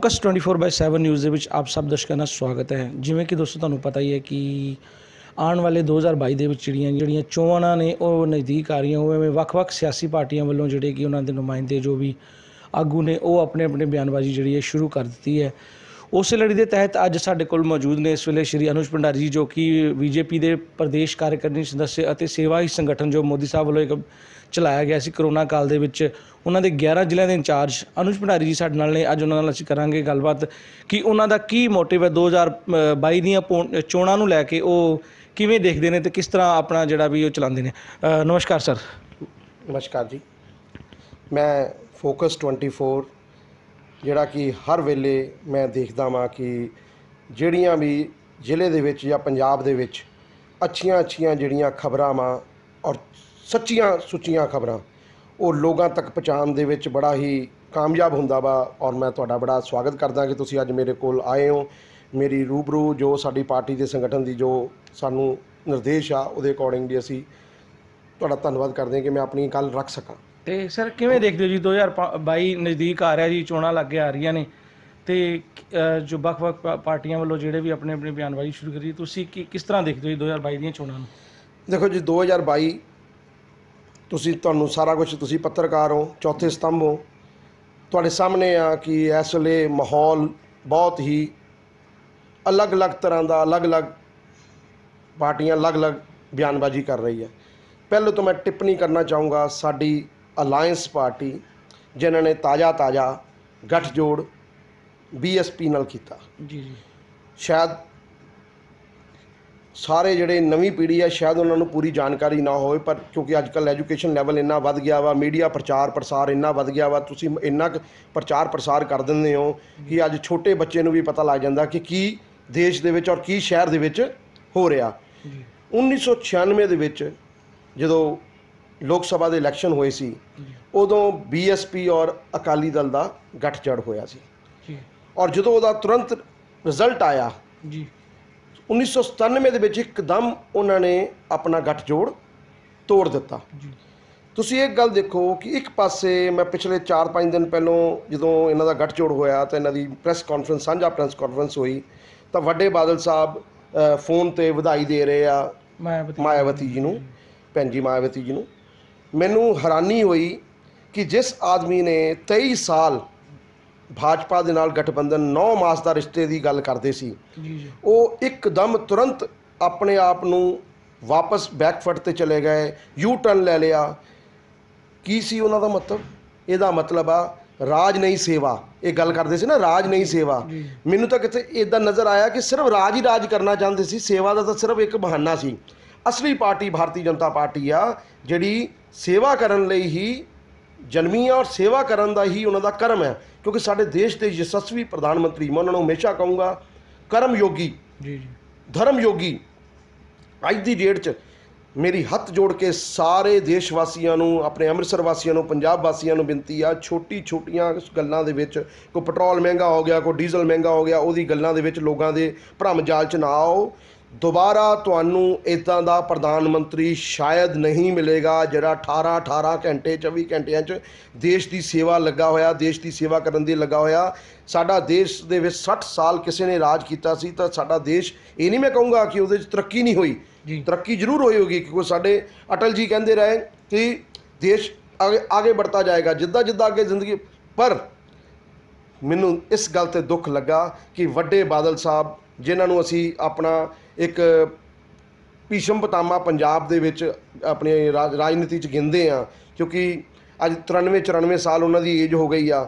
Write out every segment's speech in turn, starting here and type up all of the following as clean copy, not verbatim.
Focus 24/7 news ਦੇ ਵਿੱਚ ਆਪ ਸਭ ਦਰਸ਼ਕਾਂ ਦਾ ਸਵਾਗਤ ਹੈ। ਜਿਵੇਂ ਕਿ ਦੋਸਤੋ ਤੁਹਾਨੂੰ ਪਤਾ ਹੀ ਹੈ ਕਿ ਆਉਣ ਵਾਲੇ 2022 ਦੇ ਵਿੱਚ ਜਿਹੜੀਆਂ ਚੋਣਾਂ ਨੇ ਉਹ ਨਜ਼ਦੀਕ ਆ ਰਹੀਆਂ। ਉਵੇਂ ਵੱਖ-ਵੱਖ ਸਿਆਸੀ ਪਾਰਟੀਆਂ ਵੱਲੋਂ ਜਿਹੜੇ ਕਿ ਉਹਨਾਂ ਦੇ ਨੁਮਾਇੰਦੇ ਜੋ ਵੀ ਆਗੂ ਨੇ ਉਹ ਆਪਣੇ ਬਿਆਨਬਾਜ਼ੀ ਜਿਹੜੀ ਹੈ ਸ਼ੁਰੂ ਕਰ ਦਿੱਤੀ ਹੈ। ਉਸੇ ਲੜੀ ਦੇ ਤਹਿਤ ਅੱਜ ਸਾਡੇ ਕੋਲ ਮੌਜੂਦ ਨੇ ਇਸ ਵੇਲੇ ਸ਼੍ਰੀ ਅਨੁਜ ਭੰਡਾਰੀ ਜੀ, ਜੋ ਕਿ ਬੀਜੇਪੀ ਦੇ ਪ੍ਰਦੇਸ਼ ਕਾਰਜਕਾਰਨੀ ਸਦੱਸਿਆ ਅਤੇ ਸੇਵਾ ਹੀ ਸੰਗਠਨ ਜੋ ਮੋਦੀ ਸਾਹਿਬ ਵੱਲੋਂ ਇੱਕ ਚਲਾਇਆ ਗਿਆ ਸੀ ਕਰੋਨਾ ਕਾਲ ਦੇ ਵਿੱਚ, ਉਹਨਾਂ ਦੇ 11 ਜ਼ਿਲ੍ਹਿਆਂ ਦੇ ਇੰਚਾਰਜ ਅਨੁਜ ਭੰਡਾਰੀ ਜੀ ਸਾਡੇ ਨਾਲ ਨੇ। ਅੱਜ ਉਹਨਾਂ ਨਾਲ ਅਸੀਂ ਕਰਾਂਗੇ ਗੱਲਬਾਤ ਕਿ ਉਹਨਾਂ ਦਾ ਕੀ ਮੋਟਿਵ ਹੈ 2022 ਦੀਆਂ ਚੋਣਾਂ ਨੂੰ ਲੈ ਕੇ, ਉਹ ਕਿਵੇਂ ਦੇਖਦੇ ਨੇ ਤੇ ਕਿਸ ਤਰ੍ਹਾਂ ਆਪਣਾ ਜਿਹੜਾ ਵੀ ਉਹ ਚਲਾਉਂਦੇ ਨੇ। ਨਮਸਕਾਰ ਸਰ। ਨਮਸਕਾਰ ਜੀ। ਮੈਂ ਫੋਕਸ 24 ਜਿਹੜਾ ਕਿ ਹਰ ਵੇਲੇ ਮੈਂ ਦੇਖਦਾ ਵਾਂ ਕਿ ਜਿਹੜੀਆਂ ਵੀ ਜ਼ਿਲ੍ਹੇ ਦੇ ਵਿੱਚ ਜਾਂ ਪੰਜਾਬ ਦੇ ਵਿੱਚ ਅੱਛੀਆਂ ਜਿਹੜੀਆਂ ਖਬਰਾਂ ਵਾਂ ਔਰ ਸੱਚੀਆਂ ਸੁੱਚੀਆਂ ਖਬਰਾਂ ਉਹ ਲੋਕਾਂ ਤੱਕ ਪਹੁੰਚਾਉਣ ਦੇ ਵਿੱਚ ਬੜਾ ਹੀ ਕਾਮਯਾਬ ਹੁੰਦਾ ਵਾ। ਔਰ ਮੈਂ ਤੁਹਾਡਾ ਬੜਾ ਸਵਾਗਤ ਕਰਦਾ ਕਿ ਤੁਸੀਂ ਅੱਜ ਮੇਰੇ ਕੋਲ ਆਏ ਹੋ। ਮੇਰੀ ਰੂਬਰੂ ਜੋ ਸਾਡੀ ਪਾਰਟੀ ਦੇ ਸੰਗਠਨ ਦੀ ਜੋ ਸਾਨੂੰ ਨਿਰਦੇਸ਼ ਆ ਉਹਦੇ ਅਕੋਰਡਿੰਗਲੀ ਅਸੀਂ ਤੁਹਾਡਾ ਧੰਨਵਾਦ ਕਰਦੇ ਹਾਂ ਕਿ ਮੈਂ ਆਪਣੀ ਗੱਲ ਰੱਖ ਸਕਾਂ। ਤੇ ਸਰ ਕਿਵੇਂ ਦੇਖਦੇ ਹੋ ਜੀ 2022 ਨਜ਼ਦੀਕ ਆ ਰਿਹਾ ਜੀ, ਚੋਣਾਂ ਲੱਗੇ ਆ ਰਹੀਆਂ ਨੇ ਤੇ ਜੋ ਵੱਖ-ਵੱਖ ਪਾਰਟੀਆਂ ਵੱਲੋਂ ਜਿਹੜੇ ਵੀ ਆਪਣੇ ਬਿਆਨਬਾਜ਼ੀ ਸ਼ੁਰੂ ਕਰੀ, ਤੁਸੀਂ ਕਿਸ ਤਰ੍ਹਾਂ ਦੇਖਦੇ ਹੋ ਜੀ 2022 ਦੀਆਂ ਚੋਣਾਂ ਨੂੰ? ਦੇਖੋ ਜੀ 2022 ਤੁਹਾਨੂੰ ਸਾਰਾ ਕੁਝ, ਤੁਸੀਂ ਪੱਤਰਕਾਰ ਹੋ, ਚੌਥੇ ਸਤੰਭ ਹੋ, ਤੁਹਾਡੇ ਸਾਹਮਣੇ ਆ ਕਿ ਇਸ ਵੇਲੇ ਮਾਹੌਲ ਬਹੁਤ ਹੀ ਅਲੱਗ-ਅਲੱਗ ਤਰ੍ਹਾਂ ਦਾ, ਅਲੱਗ-ਅਲੱਗ ਪਾਰਟੀਆਂ ਅਲੱਗ-ਅਲੱਗ ਬਿਆਨਬਾਜ਼ੀ ਕਰ ਰਹੀ ਹੈ। ਪਹਿਲਾਂ ਤੋਂ ਮੈਂ ਟਿੱਪਣੀ ਕਰਨਾ ਚਾਹੂँਗਾ ਸਾਡੀ ਅਲਾਇੰਸ ਪਾਰਟੀ ਜਿਨ੍ਹਾਂ ਨੇ ਤਾਜ਼ਾ ਗੱਠਜੋੜ BSP ਨਾਲ ਕੀਤਾ। ਜੀ ਸ਼ਾਇਦ ਸਾਰੇ ਜਿਹੜੇ ਨਵੀਂ ਪੀੜ੍ਹੀ ਹੈ ਸ਼ਾਇਦ ਉਹਨਾਂ ਨੂੰ ਪੂਰੀ ਜਾਣਕਾਰੀ ਨਾ ਹੋਵੇ, ਪਰ ਕਿਉਂਕਿ ਅੱਜ ਕੱਲ੍ਹ ਐਜੂਕੇਸ਼ਨ ਲੈਵਲ ਇੰਨਾ ਵੱਧ ਗਿਆ ਵਾ, ਮੀਡੀਆ ਪ੍ਰਚਾਰ ਪ੍ਰਸਾਰ ਇੰਨਾ ਵੱਧ ਗਿਆ ਵਾ, ਤੁਸੀਂ ਇੰਨਾ ਕੁ ਪ੍ਰਚਾਰ ਪ੍ਰਸਾਰ ਕਰ ਦਿੰਦੇ ਹੋ ਕਿ ਅੱਜ ਛੋਟੇ ਬੱਚੇ ਨੂੰ ਵੀ ਪਤਾ ਲੱਗ ਜਾਂਦਾ ਕਿ ਕੀ ਦੇਸ਼ ਦੇ ਵਿੱਚ ਔਰ ਕੀ ਸ਼ਹਿਰ ਦੇ ਵਿੱਚ ਹੋ ਰਿਹਾ। 1996 ਦੇ ਵਿੱਚ ਜਦੋਂ ਲੋਕ ਸਭਾ ਦੇ ਇਲੈਕਸ਼ਨ ਹੋਏ ਸੀ ਉਦੋਂ BSP ਔਰ ਅਕਾਲੀ ਦਲ ਦਾ ਗੱਠਜੋੜ ਹੋਇਆ ਸੀ ਔਰ ਜਦੋਂ ਉਹਦਾ ਤੁਰੰਤ ਰਿਜ਼ਲਟ ਆਇਆ ਜੀ 1997 ਦੇ ਵਿੱਚ ਇੱਕਦਮ ਉਹਨਾਂ ਨੇ ਆਪਣਾ ਗੱਠਜੋੜ ਤੋੜ ਦਿੱਤਾ। ਤੁਸੀਂ ਇੱਕ ਗੱਲ ਦੇਖੋ ਕਿ ਇੱਕ ਪਾਸੇ ਮੈਂ ਪਿਛਲੇ 4-5 ਦਿਨ ਪਹਿਲੋਂ ਜਦੋਂ ਇਹਨਾਂ ਦਾ ਗੱਠਜੋੜ ਹੋਇਆ ਤਾਂ ਇਹਨਾਂ ਦੀ ਪ੍ਰੈਸ ਕਾਨਫਰੰਸ, ਸਾਂਝਾ ਪ੍ਰੈਸ ਕਾਨਫਰੰਸ ਹੋਈ ਤਾਂ ਵੱਡੇ ਬਾਦਲ ਸਾਹਿਬ ਫੋਨ 'ਤੇ ਵਧਾਈ ਦੇ ਰਹੇ ਆ ਮਾਇਆਵਤੀ ਜੀ ਨੂੰ, ਭੈਣ ਜੀ ਮਾਇਆਵਤੀ ਜੀ ਨੂੰ। ਮੈਨੂੰ ਹੈਰਾਨੀ ਹੋਈ ਕਿ ਜਿਸ ਆਦਮੀ ਨੇ 23 ਸਾਲ ਭਾਜਪਾ ਦੇ ਨਾਲ ਗਠਬੰਧਨ 9 ਮਾਸ ਦਾ ਰਿਸ਼ਤੇ ਦੀ ਗੱਲ ਕਰਦੇ ਸੀ, ਉਹ ਇੱਕਦਮ ਤੁਰੰਤ ਆਪਣੇ ਆਪ ਨੂੰ ਵਾਪਸ ਬੈਕਫੁੱਟ 'ਤੇ ਚਲੇ ਗਏ, ਯੂ ਟਰਨ ਲੈ ਲਿਆ। ਕੀ ਸੀ ਉਹਨਾਂ ਦਾ ਮਤਲਬ? ਇਹਦਾ ਮਤਲਬ ਆ ਰਾਜ ਨਹੀਂ ਸੇਵਾ। ਇਹ ਗੱਲ ਕਰਦੇ ਸੀ ਨਾ, ਰਾਜ ਨਹੀਂ ਸੇਵਾ। ਮੈਨੂੰ ਤਾਂ ਕਿਤੇ ਇੱਦਾਂ ਨਜ਼ਰ ਆਇਆ ਕਿ ਸਿਰਫ ਰਾਜ ਹੀ ਰਾਜ ਕਰਨਾ ਚਾਹੁੰਦੇ ਸੀ, ਸੇਵਾ ਦਾ ਤਾਂ ਸਿਰਫ ਇੱਕ ਬਹਾਨਾ ਸੀ। ਅਸਲੀ ਪਾਰਟੀ ਭਾਰਤੀ ਜਨਤਾ ਪਾਰਟੀ ਆ ਜਿਹੜੀ ਸੇਵਾ ਕਰਨ ਲਈ ਹੀ ਜਨਮੀ ਆ ਔਰ ਸੇਵਾ ਕਰਨ ਦਾ ਹੀ ਉਹਨਾਂ ਦਾ ਕਰਮ ਹੈ। ਕਿਉਂਕਿ ਸਾਡੇ ਦੇਸ਼ ਦੇ ਯਸ਼ਸਵੀ ਪ੍ਰਧਾਨ ਮੰਤਰੀ, ਮੈਂ ਉਹਨਾਂ ਨੂੰ ਹਮੇਸ਼ਾ ਕਹੂੰਗਾ ਕਰਮ ਯੋਗੀ, ਧਰਮ ਯੋਗੀ। ਅੱਜ ਦੀ ਡੇਟ 'ਚ ਮੇਰੀ ਹੱਥ ਜੋੜ ਕੇ ਸਾਰੇ ਦੇਸ਼ ਵਾਸੀਆਂ ਨੂੰ, ਆਪਣੇ ਅੰਮ੍ਰਿਤਸਰ ਵਾਸੀਆਂ ਨੂੰ, ਪੰਜਾਬ ਵਾਸੀਆਂ ਨੂੰ ਬੇਨਤੀ ਆ, ਛੋਟੀਆਂ ਗੱਲਾਂ ਦੇ ਵਿੱਚ, ਕੋਈ ਪੈਟਰੋਲ ਮਹਿੰਗਾ ਹੋ ਗਿਆ, ਕੋਈ ਡੀਜ਼ਲ ਮਹਿੰਗਾ ਹੋ ਗਿਆ, ਉਹਦੀ ਗੱਲਾਂ ਦੇ ਵਿੱਚ ਲੋਕਾਂ ਦੇ ਭਰਮ ਜਾਲ 'ਚ ਨਾ ਆਓ। ਦੁਬਾਰਾ ਤੁਹਾਨੂੰ ਇੱਦਾਂ ਦਾ ਪ੍ਰਧਾਨ ਮੰਤਰੀ ਸ਼ਾਇਦ ਨਹੀਂ ਮਿਲੇਗਾ ਜਿਹੜਾ 18 ਘੰਟੇ 24 ਘੰਟਿਆਂ 'ਚ ਦੇਸ਼ ਦੀ ਸੇਵਾ ਲੱਗਾ ਹੋਇਆ, ਦੇਸ਼ ਦੀ ਸੇਵਾ ਕਰਨ ਦੀ ਲੱਗਾ ਹੋਇਆ। ਸਾਡਾ ਦੇਸ਼ ਦੇ ਵਿੱਚ 60 ਸਾਲ ਕਿਸੇ ਨੇ ਰਾਜ ਕੀਤਾ ਸੀ ਤਾਂ ਸਾਡਾ ਦੇਸ਼, ਇਹ ਨਹੀਂ ਮੈਂ ਕਹੂੰਗਾ ਕਿ ਉਹਦੇ 'ਚ ਤਰੱਕੀ ਨਹੀਂ ਹੋਈ, ਤਰੱਕੀ ਜ਼ਰੂਰ ਹੋਈ ਹੋਗੀ, ਕਿਉਂਕਿ ਸਾਡੇ ਅਟਲ ਜੀ ਕਹਿੰਦੇ ਰਹੇ ਕਿ ਦੇਸ਼ ਆਗੇ बढ़ता ਜਾਏਗਾ ਜਿੱਦਾਂ ਅੱਗੇ ਜ਼ਿੰਦਗੀ। ਪਰ ਮੈਨੂੰ ਇਸ ਗੱਲ 'ਤੇ ਦੁੱਖ ਲੱਗਾ ਕਿ ਵੱਡੇ ਬਾਦਲ ਸਾਹਿਬ ਜਿਨ੍ਹਾਂ ਨੂੰ ਅਸੀਂ ਆਪਣਾ ਇੱਕ ਭੀਸ਼ਮ ਪਿਤਾਮਾ ਪੰਜਾਬ ਦੇ ਵਿੱਚ ਆਪਣੇ ਰਾਜਨੀਤੀ 'ਚ ਗਿਣਦੇ ਹਾਂ, ਕਿਉਂਕਿ ਅੱਜ 93-94 ਸਾਲ ਉਹਨਾਂ ਦੀ ਏਜ ਹੋ ਗਈ ਆ।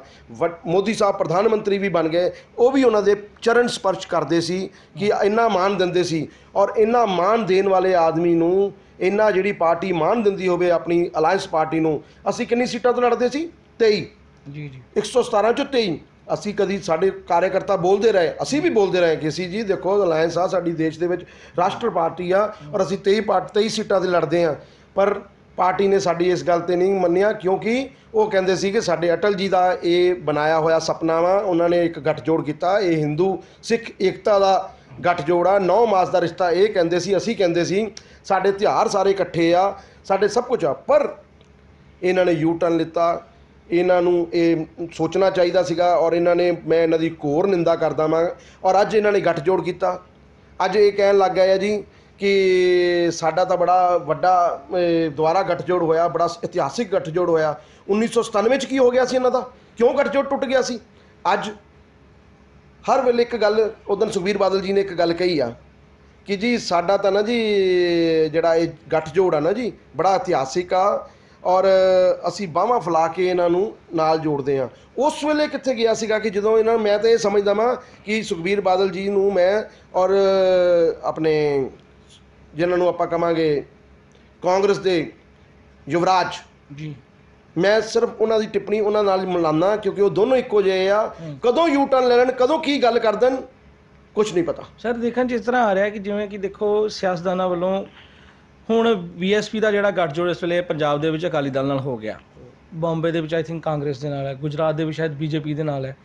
ਮੋਦੀ ਸਾਹਿਬ ਪ੍ਰਧਾਨ ਮੰਤਰੀ ਵੀ ਬਣ ਗਏ, ਉਹ ਵੀ ਉਹਨਾਂ ਦੇ ਚਰਨ ਸਪਰਸ਼ ਕਰਦੇ ਸੀ ਕਿ ਇੰਨਾ ਮਾਣ ਦਿੰਦੇ ਸੀ। ਔਰ ਇੰਨਾ ਮਾਣ ਦੇਣ ਵਾਲੇ ਆਦਮੀ ਨੂੰ, ਇੰਨਾ ਜਿਹੜੀ ਪਾਰਟੀ ਮਾਣ ਦਿੰਦੀ ਹੋਵੇ ਆਪਣੀ ਅਲਾਇੰਸ ਪਾਰਟੀ ਨੂੰ, ਅਸੀਂ ਕਿੰਨੀ ਸੀਟਾਂ ਤੋਂ ਲੜਦੇ ਸੀ? 23 117 'ਚੋਂ 23। ਅਸੀਂ ਕਦੀ, ਸਾਡੇ ਕਾਰਜਕਰਤਾ ਬੋਲਦੇ ਰਹੇ, ਅਸੀਂ ਵੀ ਬੋਲਦੇ ਰਹੇ ਕਿ ਅਸੀਂ ਜੀ ਦੇਖੋ ਅਲਾਇੰਸ ਆ, ਸਾਡੀ ਦੇਸ਼ ਦੇ ਵਿੱਚ ਰਾਸ਼ਟਰ ਪਾਰਟੀ ਆ ਔਰ ਅਸੀਂ 23 ਸੀਟਾਂ 'ਤੇ ਲੜਦੇ ਹਾਂ। ਪਰ ਪਾਰਟੀ ਨੇ ਸਾਡੀ ਇਸ ਗੱਲ 'ਤੇ ਨਹੀਂ ਮੰਨਿਆ, ਕਿਉਂਕਿ ਉਹ ਕਹਿੰਦੇ ਸੀ ਕਿ ਸਾਡੇ ਅਟਲ ਜੀ ਦਾ ਇਹ ਬਣਾਇਆ ਹੋਇਆ ਸੁਪਨਾ ਵਾ, ਉਹਨਾਂ ਨੇ ਇੱਕ ਗੱਠਜੋੜ ਕੀਤਾ, ਇਹ ਹਿੰਦੂ ਸਿੱਖ ਏਕਤਾ ਦਾ ਗੱਠਜੋੜ ਆ, 9 ਮਾਸ ਦਾ ਰਿਸ਼ਤਾ ਇਹ ਕਹਿੰਦੇ ਸੀ। ਅਸੀਂ ਕਹਿੰਦੇ ਸੀ ਸਾਡੇ ਤਿਉਹਾਰ ਸਾਰੇ ਇਕੱਠੇ ਆ, ਸਾਡੇ ਸਭ ਕੁਝ ਆ। ਪਰ ਇਹਨਾਂ ਨੇ ਯੂ ਟਰਨ ਲਿੱਤਾ, ਇਹਨਾਂ ਨੂੰ ਇਹ ਸੋਚਣਾ ਚਾਹੀਦਾ ਸੀਗਾ ਔਰ ਇਹਨਾਂ ਨੇ, ਮੈਂ ਇਹਨਾਂ ਦੀ ਘੋਰ ਨਿੰਦਾ ਕਰਦਾ ਵਾਂ। ਔਰ ਅੱਜ ਇਹਨਾਂ ਨੇ ਗੱਠਜੋੜ ਕੀਤਾ। ਅੱਜ ਇਹ ਕਹਿਣ ਲੱਗ ਗਏ ਆ ਜੀ ਕਿ ਸਾਡਾ ਤਾਂ ਬੜਾ ਵੱਡਾ ਦੁਬਾਰਾ ਗੱਠਜੋੜ ਹੋਇਆ, ਬੜਾ ਇਤਿਹਾਸਿਕ ਗੱਠਜੋੜ ਹੋਇਆ। 1997 'ਚ ਕੀ ਹੋ ਗਿਆ ਸੀ ਇਹਨਾਂ ਦਾ, ਕਿਉਂ ਗੱਠਜੋੜ ਟੁੱਟ ਗਿਆ ਸੀ? ਅੱਜ ਹਰ ਵੇਲੇ ਇੱਕ ਗੱਲ, ਉਦੋਂ ਸੁਖਬੀਰ ਬਾਦਲ ਜੀ ਨੇ ਇੱਕ ਗੱਲ ਕਹੀ ਆ ਕਿ ਜੀ ਸਾਡਾ ਤਾਂ ਨਾ ਜੀ ਜਿਹੜਾ ਇਹ ਗੱਠਜੋੜ ਆ ਨਾ ਜੀ ਬੜਾ ਇਤਿਹਾਸਿਕ ਆ ਔਰ ਅਸੀਂ ਬਾਹਾਂ ਫੈਲਾ ਕੇ ਇਹਨਾਂ ਨੂੰ ਨਾਲ ਜੋੜਦੇ ਹਾਂ। ਉਸ ਵੇਲੇ ਕਿੱਥੇ ਗਿਆ ਸੀਗਾ ਕਿ ਜਦੋਂ ਇਹਨਾਂ ਨੂੰ, ਮੈਂ ਤਾਂ ਇਹ ਸਮਝਦਾ ਵਾਂ ਕਿ ਸੁਖਬੀਰ ਬਾਦਲ ਜੀ ਨੂੰ ਮੈਂ ਔਰ ਆਪਣੇ ਜਿਨ੍ਹਾਂ ਨੂੰ ਆਪਾਂ ਕਹਾਂਗੇ ਕਾਂਗਰਸ ਦੇ ਯੁਵਰਾਜ ਜੀ, ਮੈਂ ਸਿਰਫ ਉਹਨਾਂ ਦੀ ਟਿੱਪਣੀ ਉਹਨਾਂ ਨਾਲ ਮਿਲਾਨਾ ਕਿਉਂਕਿ ਉਹ ਦੋਨੋਂ ਇੱਕੋ ਜਿਹੇ ਆ। ਕਦੋਂ ਯੂ ਟਰਨ ਲੈ ਲੈਣ, ਕਦੋਂ ਕੀ ਗੱਲ ਕਰ ਦੇਣ, ਕੁਝ ਨਹੀਂ ਪਤਾ। ਸਰ ਦੇਖਣ 'ਚ ਇਸ ਤਰ੍ਹਾਂ ਆ ਰਿਹਾ ਕਿ ਜਿਵੇਂ ਕਿ ਦੇਖੋ ਸਿਆਸਤਦਾਨਾਂ ਵੱਲੋਂ ਹੁਣ ਬੀਐਸਪੀ ਦਾ ਜਿਹੜਾ ਗੱਠਜੋੜ ਇਸ ਵੇਲੇ ਪੰਜਾਬ ਦੇ ਵਿੱਚ ਅਕਾਲੀ ਦਲ ਨਾਲ ਹੋ ਗਿਆ, ਬੰਬੇ ਦੇ ਵਿੱਚ ਆਈ ਥਿੰਕ ਕਾਂਗਰਸ ਦੇ ਨਾਲ ਹੈ, ਗੁਜਰਾਤ ਦੇ ਵਿੱਚ ਸ਼ਾਇਦ ਬੀਜੇਪੀ ਦੇ ਨਾਲ ਹੈ।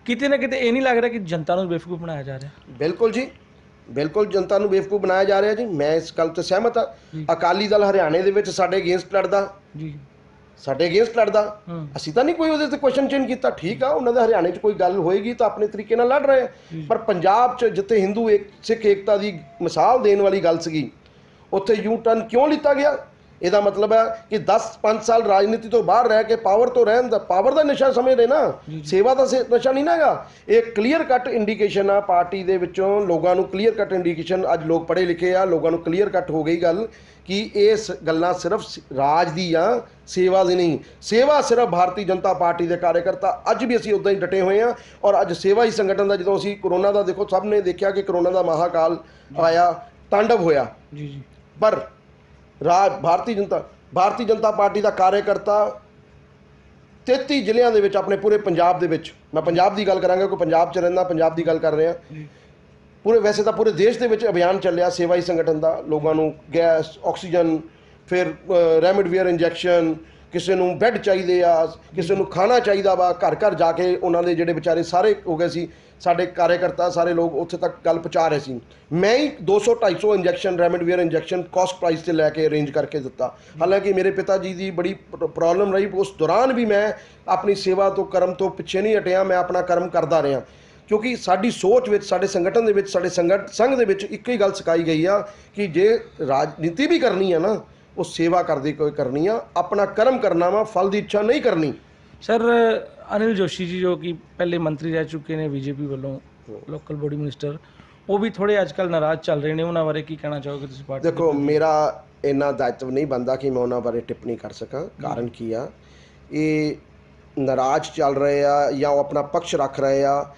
ਕਿਤੇ ਨਾ ਕਿਤੇ ਇਹ ਨਹੀਂ ਲੱਗ ਰਿਹਾ ਕਿ ਜਨਤਾ ਨੂੰ ਬੇਵਕੂਫ ਬਣਾਇਆ ਜਾ ਰਿਹਾ? ਬਿਲਕੁਲ ਜੀ, ਬਿਲਕੁਲ ਜਨਤਾ ਨੂੰ ਬੇਵਕੂਫ ਬਣਾਇਆ ਜਾ ਰਿਹਾ ਜੀ। ਮੈਂ ਇਸ ਗੱਲ ਤੋਂ ਸਹਿਮਤ ਹਾਂ। ਅਕਾਲੀ ਦਲ ਹਰਿਆਣੇ ਦੇ ਵਿੱਚ ਸਾਡੇ ਅਗੇਂਸਟ ਲੜਦਾ ਜੀ, ਸਾਡੇ ਅਗੇਂਸਟ ਲੜਦਾ, ਅਸੀਂ ਤਾਂ ਨਹੀਂ ਕੋਈ ਉਹਦੇ ਤੇ ਕੁਐਸਚਨ ਚੇਂਜ ਕੀਤਾ। ਠੀਕ ਆ, ਉਹਨਾਂ ਦੇ ਹਰਿਆਣੇ 'ਚ ਕੋਈ ਗੱਲ ਹੋਏਗੀ ਤਾਂ ਆਪਣੇ ਤਰੀਕੇ ਨਾਲ ਲੜ ਰਹੇ ਆ। ਪਰ ਪੰਜਾਬ 'ਚ ਜਿੱਥੇ ਹਿੰਦੂ ਸਿੱਖ ਏਕਤਾ ਦੀ ਮਿਸਾਲ ਦੇਣ ਵਾਲੀ ਗੱਲ ਸੀਗੀ, ਉੱਥੇ ਯੂ ਟਰਨ ਕਿਉਂ ਲਿੱਤਾ ਗਿਆ? ਇਹਦਾ ਮਤਲਬ ਹੈ ਕਿ 10-5 ਸਾਲ ਰਾਜਨੀਤੀ ਤੋਂ ਬਾਹਰ ਰਹਿ ਕੇ ਪਾਵਰ ਤੋਂ ਰਹਿਣ ਦਾ, ਪਾਵਰ ਦਾ ਨਸ਼ਾ ਸਮਝਦੇ ਨਾ, ਸੇਵਾ ਦਾ ਨਸ਼ਾ ਨਹੀਂ ਨਾ ਹੈਗਾ। ਇਹ ਕਲੀਅਰ ਕੱਟ ਇੰਡੀਕੇਸ਼ਨ ਆ ਪਾਰਟੀ ਦੇ ਵਿੱਚੋਂ, ਲੋਕਾਂ ਨੂੰ ਕਲੀਅਰ ਕੱਟ ਇੰਡੀਕੇਸ਼ਨ, ਅੱਜ ਲੋਕ ਪੜ੍ਹੇ ਲਿਖੇ ਆ, ਲੋਕਾਂ ਨੂੰ ਕਲੀਅਰ ਕੱਟ ਹੋ ਗਈ ਗੱਲ ਕਿ ਇਹ ਗੱਲਾਂ ਸਿਰਫ ਰਾਜ ਦੀ ਆ, ਸੇਵਾ ਦੀ ਨਹੀਂ। ਸੇਵਾ ਸਿਰਫ ਭਾਰਤੀ ਜਨਤਾ ਪਾਰਟੀ ਦੇ ਕਾਰਜਕਰਤਾ, ਅੱਜ ਵੀ ਅਸੀਂ ਉੱਦਾਂ ਹੀ ਡਟੇ ਹੋਏ ਆ। ਔਰ ਅੱਜ ਸੇਵਾ ਹੀ ਸੰਗਠਨ ਦਾ, ਜਦੋਂ ਅਸੀਂ ਕਰੋਨਾ ਦਾ, ਦੇਖੋ ਸਭ ਨੇ ਦੇਖਿਆ ਕਿ ਕਰੋਨਾ ਦਾ ਮਹਾਕਾਲ ਆਇਆ, ਤਾਂਡਵ ਹੋਇਆ ਜੀ ਜੀ, ਪਰ ਭਾਰਤੀ ਜਨਤਾ ਪਾਰਟੀ ਦਾ ਕਾਰਜਕਰਤਾ 33 ਜ਼ਿਲ੍ਹਿਆਂ ਦੇ ਵਿੱਚ, ਆਪਣੇ ਪੂਰੇ ਪੰਜਾਬ ਦੇ ਵਿੱਚ, ਮੈਂ ਪੰਜਾਬ ਦੀ ਗੱਲ ਕਰਾਂਗਾ ਕਿਉਂਕਿ ਪੰਜਾਬ 'ਚ ਰਹਿੰਦਾ, ਪੰਜਾਬ ਦੀ ਗੱਲ ਕਰ ਰਿਹਾ, ਪੂਰੇ ਵੈਸੇ ਤਾਂ ਪੂਰੇ ਦੇਸ਼ ਦੇ ਵਿੱਚ ਅਭਿਆਨ ਚੱਲਿਆ ਸੇਵਾਈ ਸੰਗਠਨ ਦਾ। ਲੋਕਾਂ ਨੂੰ ਗੈਸ, ਆਕਸੀਜਨ, ਫਿਰ ਰੈਮਡੇਸਿਵਿਰ ਇੰਜੈਕਸ਼ਨ, ਕਿਸੇ ਨੂੰ ਬੈੱਡ ਚਾਹੀਦੇ ਆ, ਕਿਸੇ ਨੂੰ ਖਾਣਾ ਚਾਹੀਦਾ ਵਾ, ਘਰ ਘਰ ਜਾ ਕੇ ਉਹਨਾਂ ਦੇ ਜਿਹੜੇ ਵਿਚਾਰੇ ਸਾਰੇ ਹੋ ਗਏ ਸੀ, ਸਾਡੇ ਕਾਰਜਕਰਤਾ ਸਾਰੇ ਲੋਕ ਉੱਥੇ ਤੱਕ ਗੱਲ ਪਹੁੰਚਾ ਰਹੇ ਸੀ। ਮੈਂ ਹੀ 200-250 ਇੰਜੈਕਸ਼ਨ, ਰੈਮਡੇਸਿਵਿਰ ਇੰਜੈਕਸ਼ਨ ਕਾਸਟ ਪ੍ਰਾਈਸ 'ਤੇ ਲੈ ਕੇ ਅਰੇਂਜ ਕਰਕੇ ਦਿੱਤਾ। ਹਾਲਾਂਕਿ ਮੇਰੇ ਪਿਤਾ ਜੀ ਦੀ ਬੜੀ ਪ੍ਰੋਬਲਮ ਰਹੀ, ਉਸ ਦੌਰਾਨ ਵੀ ਮੈਂ ਆਪਣੀ ਸੇਵਾ ਤੋਂ, ਕਰਮ ਤੋਂ ਪਿੱਛੇ ਨਹੀਂ ਹਟਿਆ, ਮੈਂ ਆਪਣਾ ਕਰਮ ਕਰਦਾ ਰਿਹਾ। ਕਿਉਂਕਿ ਸਾਡੀ ਸੋਚ ਵਿੱਚ, ਸਾਡੇ ਸੰਗਠਨ ਦੇ ਵਿੱਚ, ਸਾਡੇ ਸੰਘ ਦੇ ਵਿੱਚ ਇੱਕ ਹੀ ਗੱਲ ਸਿਖਾਈ ਗਈ ਆ ਕਿ ਜੇ ਰਾਜਨੀਤੀ ਵੀ ਕਰਨੀ ਆ ਨਾ, ਉਹ ਸੇਵਾ ਕਰਦੇ ਕੋਈ ਕਰਨੀ ਆ, ਆਪਣਾ ਕਰਮ ਕਰਨਾ ਵਾ, ਫਲ ਦੀ ਇੱਛਾ ਨਹੀਂ ਕਰਨੀ। ਸਰ ਅਨਿਲ ਜੋਸ਼ੀ ਜੀ ਜੋ ਕਿ ਪਹਿਲੇ ਮੰਤਰੀ ਰਹਿ ਚੁੱਕੇ ਨੇ ਬੀਜੇਪੀ ਵੱਲੋਂ, ਲੋਕਲ ਬੋਡੀ ਮਿਨਿਸਟਰ, ਉਹ ਵੀ ਥੋੜ੍ਹੇ ਅੱਜ ਕੱਲ੍ਹ ਨਾਰਾਜ਼ ਚੱਲ ਰਹੇ ਨੇ, ਉਹਨਾਂ ਬਾਰੇ ਕੀ ਕਹਿਣਾ ਚਾਹੋਗੇ ਤੁਸੀਂ ਪਾਰਟੀ? ਦੇਖੋ, ਮੇਰਾ ਇੰਨਾ ਦਾਇਿਤਵ ਨਹੀਂ ਬਣਦਾ ਕਿ ਮੈਂ ਉਹਨਾਂ ਬਾਰੇ ਟਿੱਪਣੀ ਕਰ ਸਕਾਂ। ਕਾਰਨ ਕੀ ਆ, ਇਹ ਨਾਰਾਜ਼ ਚੱਲ ਰਹੇ ਆ ਜਾਂ ਉਹ ਆਪਣਾ ਪਕਸ਼ ਰੱਖ ਰਹੇ ਆ।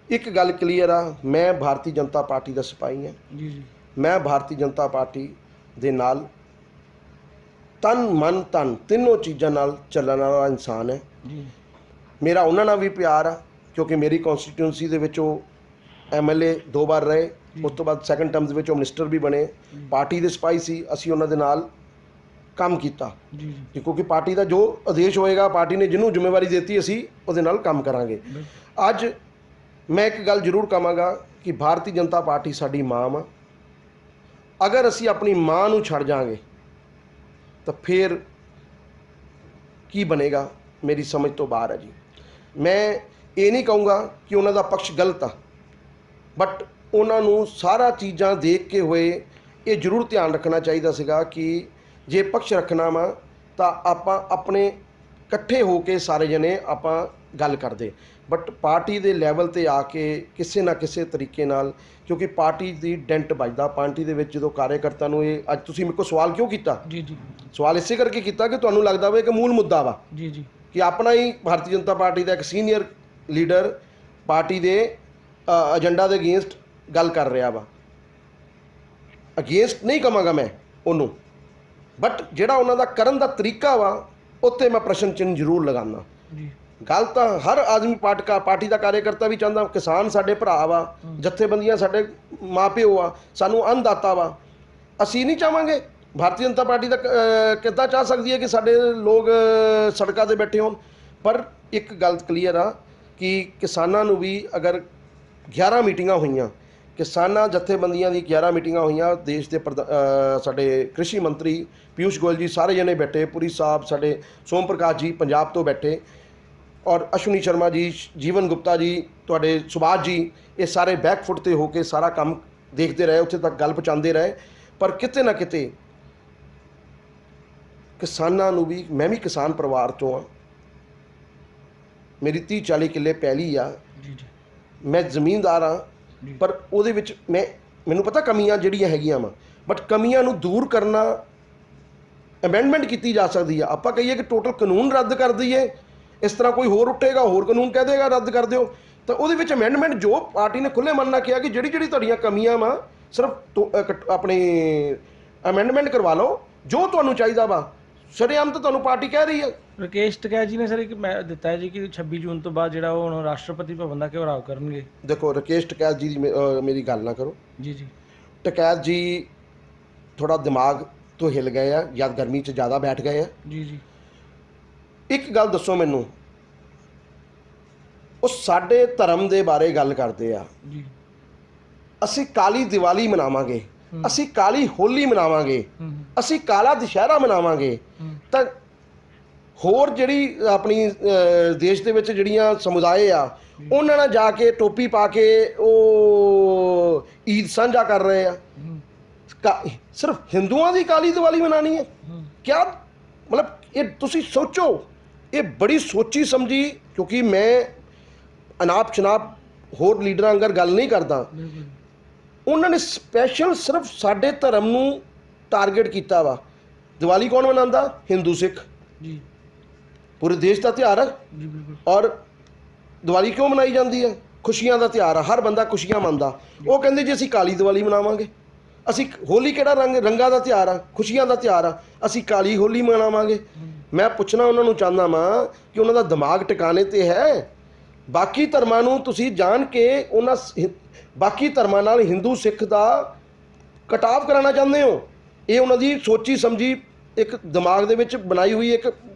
ਇੱਕ ਗੱਲ ਕਲੀਅਰ ਆ, ਮੈਂ ਭਾਰਤੀ ਜਨਤਾ ਪਾਰਟੀ ਦਾ ਸਿਪਾਹੀ ਹਾਂ ਜੀ ਜੀ, ਮੈਂ ਮੈਂ ਭਾਰਤੀ ਜਨਤਾ ਪਾਰਟੀ ਦੇ ਨਾਲ ਤਨ ਮਨ ਧਨ ਤਿੰਨੋਂ ਚੀਜ਼ਾਂ ਨਾਲ ਚੱਲਣ ਵਾਲਾ ਇਨਸਾਨ ਹੈ ਜੀ, ਮੇਰਾ ਉਹਨਾਂ ਨਾਲ ਵੀ ਪਿਆਰ ਆ ਕਿਉਂਕਿ ਮੇਰੀ ਕਨਸਟੀਟਿਊਂਸੀ ਦੇ ਵਿੱਚ ਉਹ MLA 2 ਵਾਰ ਰਹੇ, ਉਸ ਤੋਂ ਬਾਅਦ ਸੈਕੰਡ ਟਰਮ ਦੇ ਵਿੱਚ ਉਹ ਮਿਨਿਸਟਰ ਵੀ ਬਣੇ। ਪਾਰਟੀ ਦੇ ਸਿਪਾਹੀ ਸੀ, ਅਸੀਂ ਉਹਨਾਂ ਦੇ ਨਾਲ ਕੰਮ ਕੀਤਾ ਜੀ ਜੀ, ਕਿਉਂਕਿ ਪਾਰਟੀ ਦਾ ਜੋ ਆਦੇਸ਼ ਹੋਏਗਾ, ਪਾਰਟੀ ਨੇ ਜਿਹਨੂੰ ਜ਼ਿੰਮੇਵਾਰੀ ਦਿੱਤੀ, ਅਸੀਂ ਉਹਦੇ ਨਾਲ ਕੰਮ ਕਰਾਂਗੇ। ਅੱਜ ਮੈਂ ਇੱਕ ਗੱਲ ਜ਼ਰੂਰ ਕਹਾਂਗਾ ਕਿ ਭਾਰਤੀ ਜਨਤਾ ਪਾਰਟੀ ਸਾਡੀ ਮਾਂ ਵਾ। ਅਗਰ ਅਸੀਂ ਆਪਣੀ ਮਾਂ ਨੂੰ ਛੱਡ ਜਾਵਾਂਗੇ ਤਾਂ ਫਿਰ ਕੀ ਬਣੇਗਾ, ਮੇਰੀ ਸਮਝ ਤੋਂ ਬਾਹਰ ਹੈ ਜੀ। ਮੈਂ ਇਹ ਨਹੀਂ ਕਹੂੰਗਾ ਕਿ ਉਹਨਾਂ ਦਾ ਪਕਸ਼ ਗਲਤ ਆ, ਬਟ ਉਹਨਾਂ ਨੂੰ ਸਾਰਾ ਚੀਜ਼ਾਂ ਦੇਖ ਕੇ ਹੋਏ ਇਹ ਜ਼ਰੂਰ ਧਿਆਨ ਰੱਖਣਾ ਚਾਹੀਦਾ ਸੀਗਾ ਕਿ ਜੇ ਪਕਸ਼ ਰੱਖਣਾ ਵਾ ਤਾਂ ਆਪਾਂ ਆਪਣੇ ਇਕੱਠੇ ਹੋ ਕੇ ਸਾਰੇ ਜਣੇ ਆਪਾਂ ਗੱਲ ਕਰਦੇ। ਬਟ ਪਾਰਟੀ ਦੇ ਲੈਵਲ 'ਤੇ ਆ ਕੇ ਕਿਸੇ ਨਾ ਕਿਸੇ ਤਰੀਕੇ ਨਾਲ, ਕਿਉਂਕਿ ਪਾਰਟੀ ਦੀ ਡੈਂਟ ਵੱਜਦਾ ਪਾਰਟੀ ਦੇ ਵਿੱਚ ਜਦੋਂ ਕਾਰਜਕਰਤਾ ਨੂੰ ਇਹ, ਅੱਜ ਤੁਸੀਂ ਮੇਰੇ ਕੋਲ ਸਵਾਲ ਕਿਉਂ ਕੀਤਾ? ਜੀ ਜੀ, ਸਵਾਲ ਇਸੇ ਕਰਕੇ ਕੀਤਾ ਕਿ ਤੁਹਾਨੂੰ ਲੱਗਦਾ ਵਾ ਕਿ ਮੂਲ ਮੁੱਦਾ ਵਾ ਜੀ ਜੀ, ਕਿ ਆਪਣਾ ਹੀ ਭਾਰਤੀ ਜਨਤਾ ਪਾਰਟੀ ਦਾ ਇੱਕ ਸੀਨੀਅਰ ਲੀਡਰ ਪਾਰਟੀ ਦੇ ਏਜੰਡਾ ਦੇ ਅਗੇਂਸਟ ਗੱਲ ਕਰ ਰਿਹਾ ਵਾ। ਅਗੇਂਸਟ ਨਹੀਂ ਕਹਾਂਗਾ ਮੈਂ ਉਹਨੂੰ, ਬਟ ਜਿਹੜਾ ਉਹਨਾਂ ਦਾ ਕਰਨ ਦਾ ਤਰੀਕਾ ਵਾ ਉੱਤੇ ਮੈਂ ਪ੍ਰਸ਼ਨ ਚਿੰਨ੍ਹ ਜ਼ਰੂਰ ਲਗਾਉਂਦਾ ਜੀ। ਗੱਲ ਤਾਂ ਹਰ ਆਦਮੀ ਪਾਰਟੀ ਦਾ ਕਾਰਜਕਰਤਾ ਵੀ ਚਾਹੁੰਦਾ, ਕਿਸਾਨ ਸਾਡੇ ਭਰਾ ਵਾ, ਜਥੇਬੰਦੀਆਂ ਸਾਡੇ ਮਾਂ ਪਿਓ ਆ, ਸਾਨੂੰ ਅੰਨਦਾਤਾ ਵਾ। ਅਸੀਂ ਨਹੀਂ ਚਾਹਾਂਗੇ, ਭਾਰਤੀ ਜਨਤਾ ਪਾਰਟੀ ਦਾ ਕਿੱਦਾਂ ਚਾਹ ਸਕਦੀ ਹੈ ਕਿ ਸਾਡੇ ਲੋਕ ਸੜਕਾਂ 'ਤੇ ਬੈਠੇ ਹੋਣ। ਪਰ ਇੱਕ ਗੱਲ ਕਲੀਅਰ ਆ ਕਿ ਕਿਸਾਨਾਂ ਨੂੰ ਵੀ ਅਗਰ 11 ਮੀਟਿੰਗਾਂ ਹੋਈਆਂ, ਕਿਸਾਨਾਂ ਜਥੇਬੰਦੀਆਂ ਦੀ 11 ਮੀਟਿੰਗਾਂ ਹੋਈਆਂ। ਦੇਸ਼ ਦੇ ਸਾਡੇ ਕ੍ਰਿਸ਼ੀ ਮੰਤਰੀ ਪੀਯੂਸ਼ ਗੋਇਲ ਜੀ ਸਾਰੇ ਜਣੇ ਬੈਠੇ, ਪੁਰੀ ਸਾਹਿਬ, ਸਾਡੇ ਸੋਮ ਪ੍ਰਕਾਸ਼ ਜੀ ਪੰਜਾਬ ਤੋਂ ਬੈਠੇ, ਔਰ ਅਸ਼ਵਨੀ ਸ਼ਰਮਾ ਜੀ, ਜੀਵਨ ਗੁਪਤਾ ਜੀ, ਤੁਹਾਡੇ ਸੁਭਾਸ਼ ਜੀ, ਇਹ ਸਾਰੇ ਬੈਕਫੁੱਟ ਤੇ ਹੋ ਕੇ ਸਾਰਾ ਕੰਮ ਦੇਖਦੇ ਰਹੇ, ਉੱਥੇ ਤੱਕ ਗੱਲ ਪਹੁੰਚਾਉਂਦੇ ਰਹੇ। ਪਰ ਕਿਤੇ ਨਾ ਕਿਤੇ ਕਿਸਾਨਾਂ ਨੂੰ ਵੀ, ਮੈਂ ਵੀ ਕਿਸਾਨ ਪਰਿਵਾਰ ਤੋਂ ਹਾਂ, ਮੇਰੀ 30-40 ਕਿੱਲੇ ਪੈਲੀ ਆ, ਮੈਂ ਜ਼ਮੀਨਦਾਰ ਹਾਂ, ਪਰ ਉਹਦੇ ਵਿੱਚ ਮੈਨੂੰ ਪਤਾ ਕਮੀਆਂ ਜਿਹੜੀਆਂ ਹੈਗੀਆਂ ਵਾ, ਬਟ ਕਮੀਆਂ ਨੂੰ ਦੂਰ ਕਰਨਾ ਅਮੈਂਡਮੈਂਟ ਕੀਤੀ ਜਾ ਸਕਦੀ ਆ। ਆਪਾਂ ਕਹੀਏ ਕਿ ਟੋਟਲ ਕਾਨੂੰਨ ਰੱਦ ਕਰ ਦਈਏ, ਇਸ ਤਰ੍ਹਾਂ ਕੋਈ ਹੋਰ ਉੱਠੇਗਾ ਹੋਰ ਕਾਨੂੰਨ ਕਹਿ ਦੇਗਾ ਰੱਦ ਕਰ ਦਿਓ, ਤਾਂ ਉਹਦੇ ਵਿੱਚ ਅਮੈਂਡਮੈਂਟ ਜੋ ਪਾਰਟੀ ਨੇ ਖੁੱਲ੍ਹੇ ਮਨ ਨਾਲ ਕਿਹਾ ਕਿ ਜਿਹੜੀ ਤੁਹਾਡੀਆਂ ਕਮੀਆਂ ਵਾ ਸਿਰਫ ਆਪਣੀ ਅਮੈਂਡਮੈਂਟ ਕਰਵਾ ਲਓ, ਜੋ ਤੁਹਾਨੂੰ ਚਾਹੀਦਾ ਵਾ। ਸ਼ਰੇਆਮ ਤਾਂ ਤੁਹਾਨੂੰ ਪਾਰਟੀ ਕਹਿ ਰਹੀ ਹੈ। ਰਾਕੇਸ਼ ਟਕੈਤ ਜੀ ਨੇ ਸਰ ਇੱਕ ਮੈਂ ਦਿੱਤਾ ਹੈ ਜੀ ਕਿ 26 ਜੂਨ ਤੋਂ ਬਾਅਦ ਜਿਹੜਾ ਉਹ ਹੁਣ ਰਾਸ਼ਟਰਪਤੀ ਭਵਨ ਦਾ ਘਿਰਾਓ ਕਰਨਗੇ। ਦੇਖੋ ਰਾਕੇਸ਼ ਟਕੈਤ ਜੀ ਦੀ ਮੇਰੀ ਗੱਲ ਨਾ ਕਰੋ ਜੀ ਜੀ। ਟਕੈਤ ਜੀ ਥੋੜਾ ਦਿਮਾਗ ਤੋਂ ਹਿੱਲ ਗਏ ਆ, ਜਾਂ ਗਰਮੀ 'ਚ ਜ਼ਿਆਦਾ ਬੈਠ ਗਏ ਆ। ਜੀ ਜੀ। ਇੱਕ ਗੱਲ ਦੱਸੋ ਮੈਨੂੰ, ਉਹ ਸਾਡੇ ਧਰਮ ਦੇ ਬਾਰੇ ਗੱਲ ਕਰਦੇ ਆ। ਜੀ। ਅਸੀਂ ਕਾਲੀ ਦੀਵਾਲੀ ਮਨਾਵਾਂਗੇ, ਅਸੀਂ ਕਾਲੀ ਹੋਲੀ ਮਨਾਵਾਂਗੇ, ਅਸੀਂ ਕਾਲਾ ਦੁਸ਼ਹਿਰਾ ਮਨਾਵਾਂਗੇ, ਤਾਂ ਹੋਰ ਜਿਹੜੀ ਆਪਣੀ ਦੇਸ਼ ਦੇ ਵਿੱਚ ਜਿਹੜੀਆਂ ਸਮੁਦਾਇ ਆ ਉਹਨਾਂ ਨਾਲ ਜਾ ਕੇ ਟੋਪੀ ਪਾ ਕੇ ਉਹ ਈਦ ਸਾਂਝਾ ਕਰ ਰਹੇ ਆ। ਸਿਰਫ ਹਿੰਦੂਆਂ ਦੀ ਕਾਲੀ ਦੀਵਾਲੀ ਮਨਾਣੀ ਹੈ ਕਿਆ? ਮਤਲਬ ਇਹ ਤੁਸੀਂ ਸੋਚੋ, ਇਹ ਬੜੀ ਸੋਚੀ ਸਮਝੀ, ਕਿਉਂਕਿ ਮੈਂ ਅਨਾਪ ਸ਼ਨਾਪ ਹੋਰ ਲੀਡਰਾਂ ਅੰਗਰ ਗੱਲ ਨਹੀਂ ਕਰਦਾ, ਉਹਨਾਂ ਨੇ ਸਪੈਸ਼ਲ ਸਿਰਫ ਸਾਡੇ ਧਰਮ ਨੂੰ ਟਾਰਗੇਟ ਕੀਤਾ ਵਾ। ਦੀਵਾਲੀ ਕੌਣ ਮਨਾਉਂਦਾ? ਹਿੰਦੂ ਸਿੱਖ ਜੀ, ਪੂਰੇ ਦੇਸ਼ ਦਾ ਤਿਉਹਾਰ ਹੈ ਜੀ। ਬਿਲਕੁਲ। ਔਰ ਦੀਵਾਲੀ ਕਿਉਂ ਮਨਾਈ ਜਾਂਦੀ ਹੈ? ਖੁਸ਼ੀਆਂ ਦਾ ਤਿਉਹਾਰ ਆ, ਹਰ ਬੰਦਾ ਖੁਸ਼ੀਆਂ ਮੰਨਦਾ। ਉਹ ਕਹਿੰਦੇ ਜੀ ਅਸੀਂ ਕਾਲੀ ਦੀਵਾਲੀ ਮਨਾਵਾਂਗੇ। ਅਸੀਂ ਹੋਲੀ ਕਿਹੜਾ ਰੰਗਾਂ ਦਾ ਤਿਉਹਾਰ ਆ, ਖੁਸ਼ੀਆਂ ਦਾ ਤਿਉਹਾਰ ਆ, ਅਸੀਂ ਕਾਲੀ ਹੋਲੀ ਮਨਾਵਾਂਗੇ। ਮੈਂ ਪੁੱਛਣਾ ਉਹਨਾਂ ਨੂੰ ਚਾਹੁੰਦਾ ਵਾਂ ਕਿ ਉਹਨਾਂ ਦਾ ਦਿਮਾਗ ਟਿਕਾਣੇ 'ਤੇ ਹੈ? ਬਾਕੀ ਧਰਮਾਂ ਨੂੰ ਤੁਸੀਂ ਜਾਣ ਕੇ ਉਹਨਾਂ ਬਾਕੀ ਧਰਮਾਂ ਨਾਲ ਹਿੰਦੂ ਸਿੱਖ ਦਾ ਕਟਾਵ ਕਰਾਉਣਾ ਚਾਹੁੰਦੇ ਹੋ। ਇਹ ਉਹਨਾਂ ਦੀ ਸੋਚੀ ਸਮਝੀ ਇੱਕ ਦਿਮਾਗ ਦੇ ਵਿੱਚ ਬਣਾਈ ਹੋਈ ਇੱਕ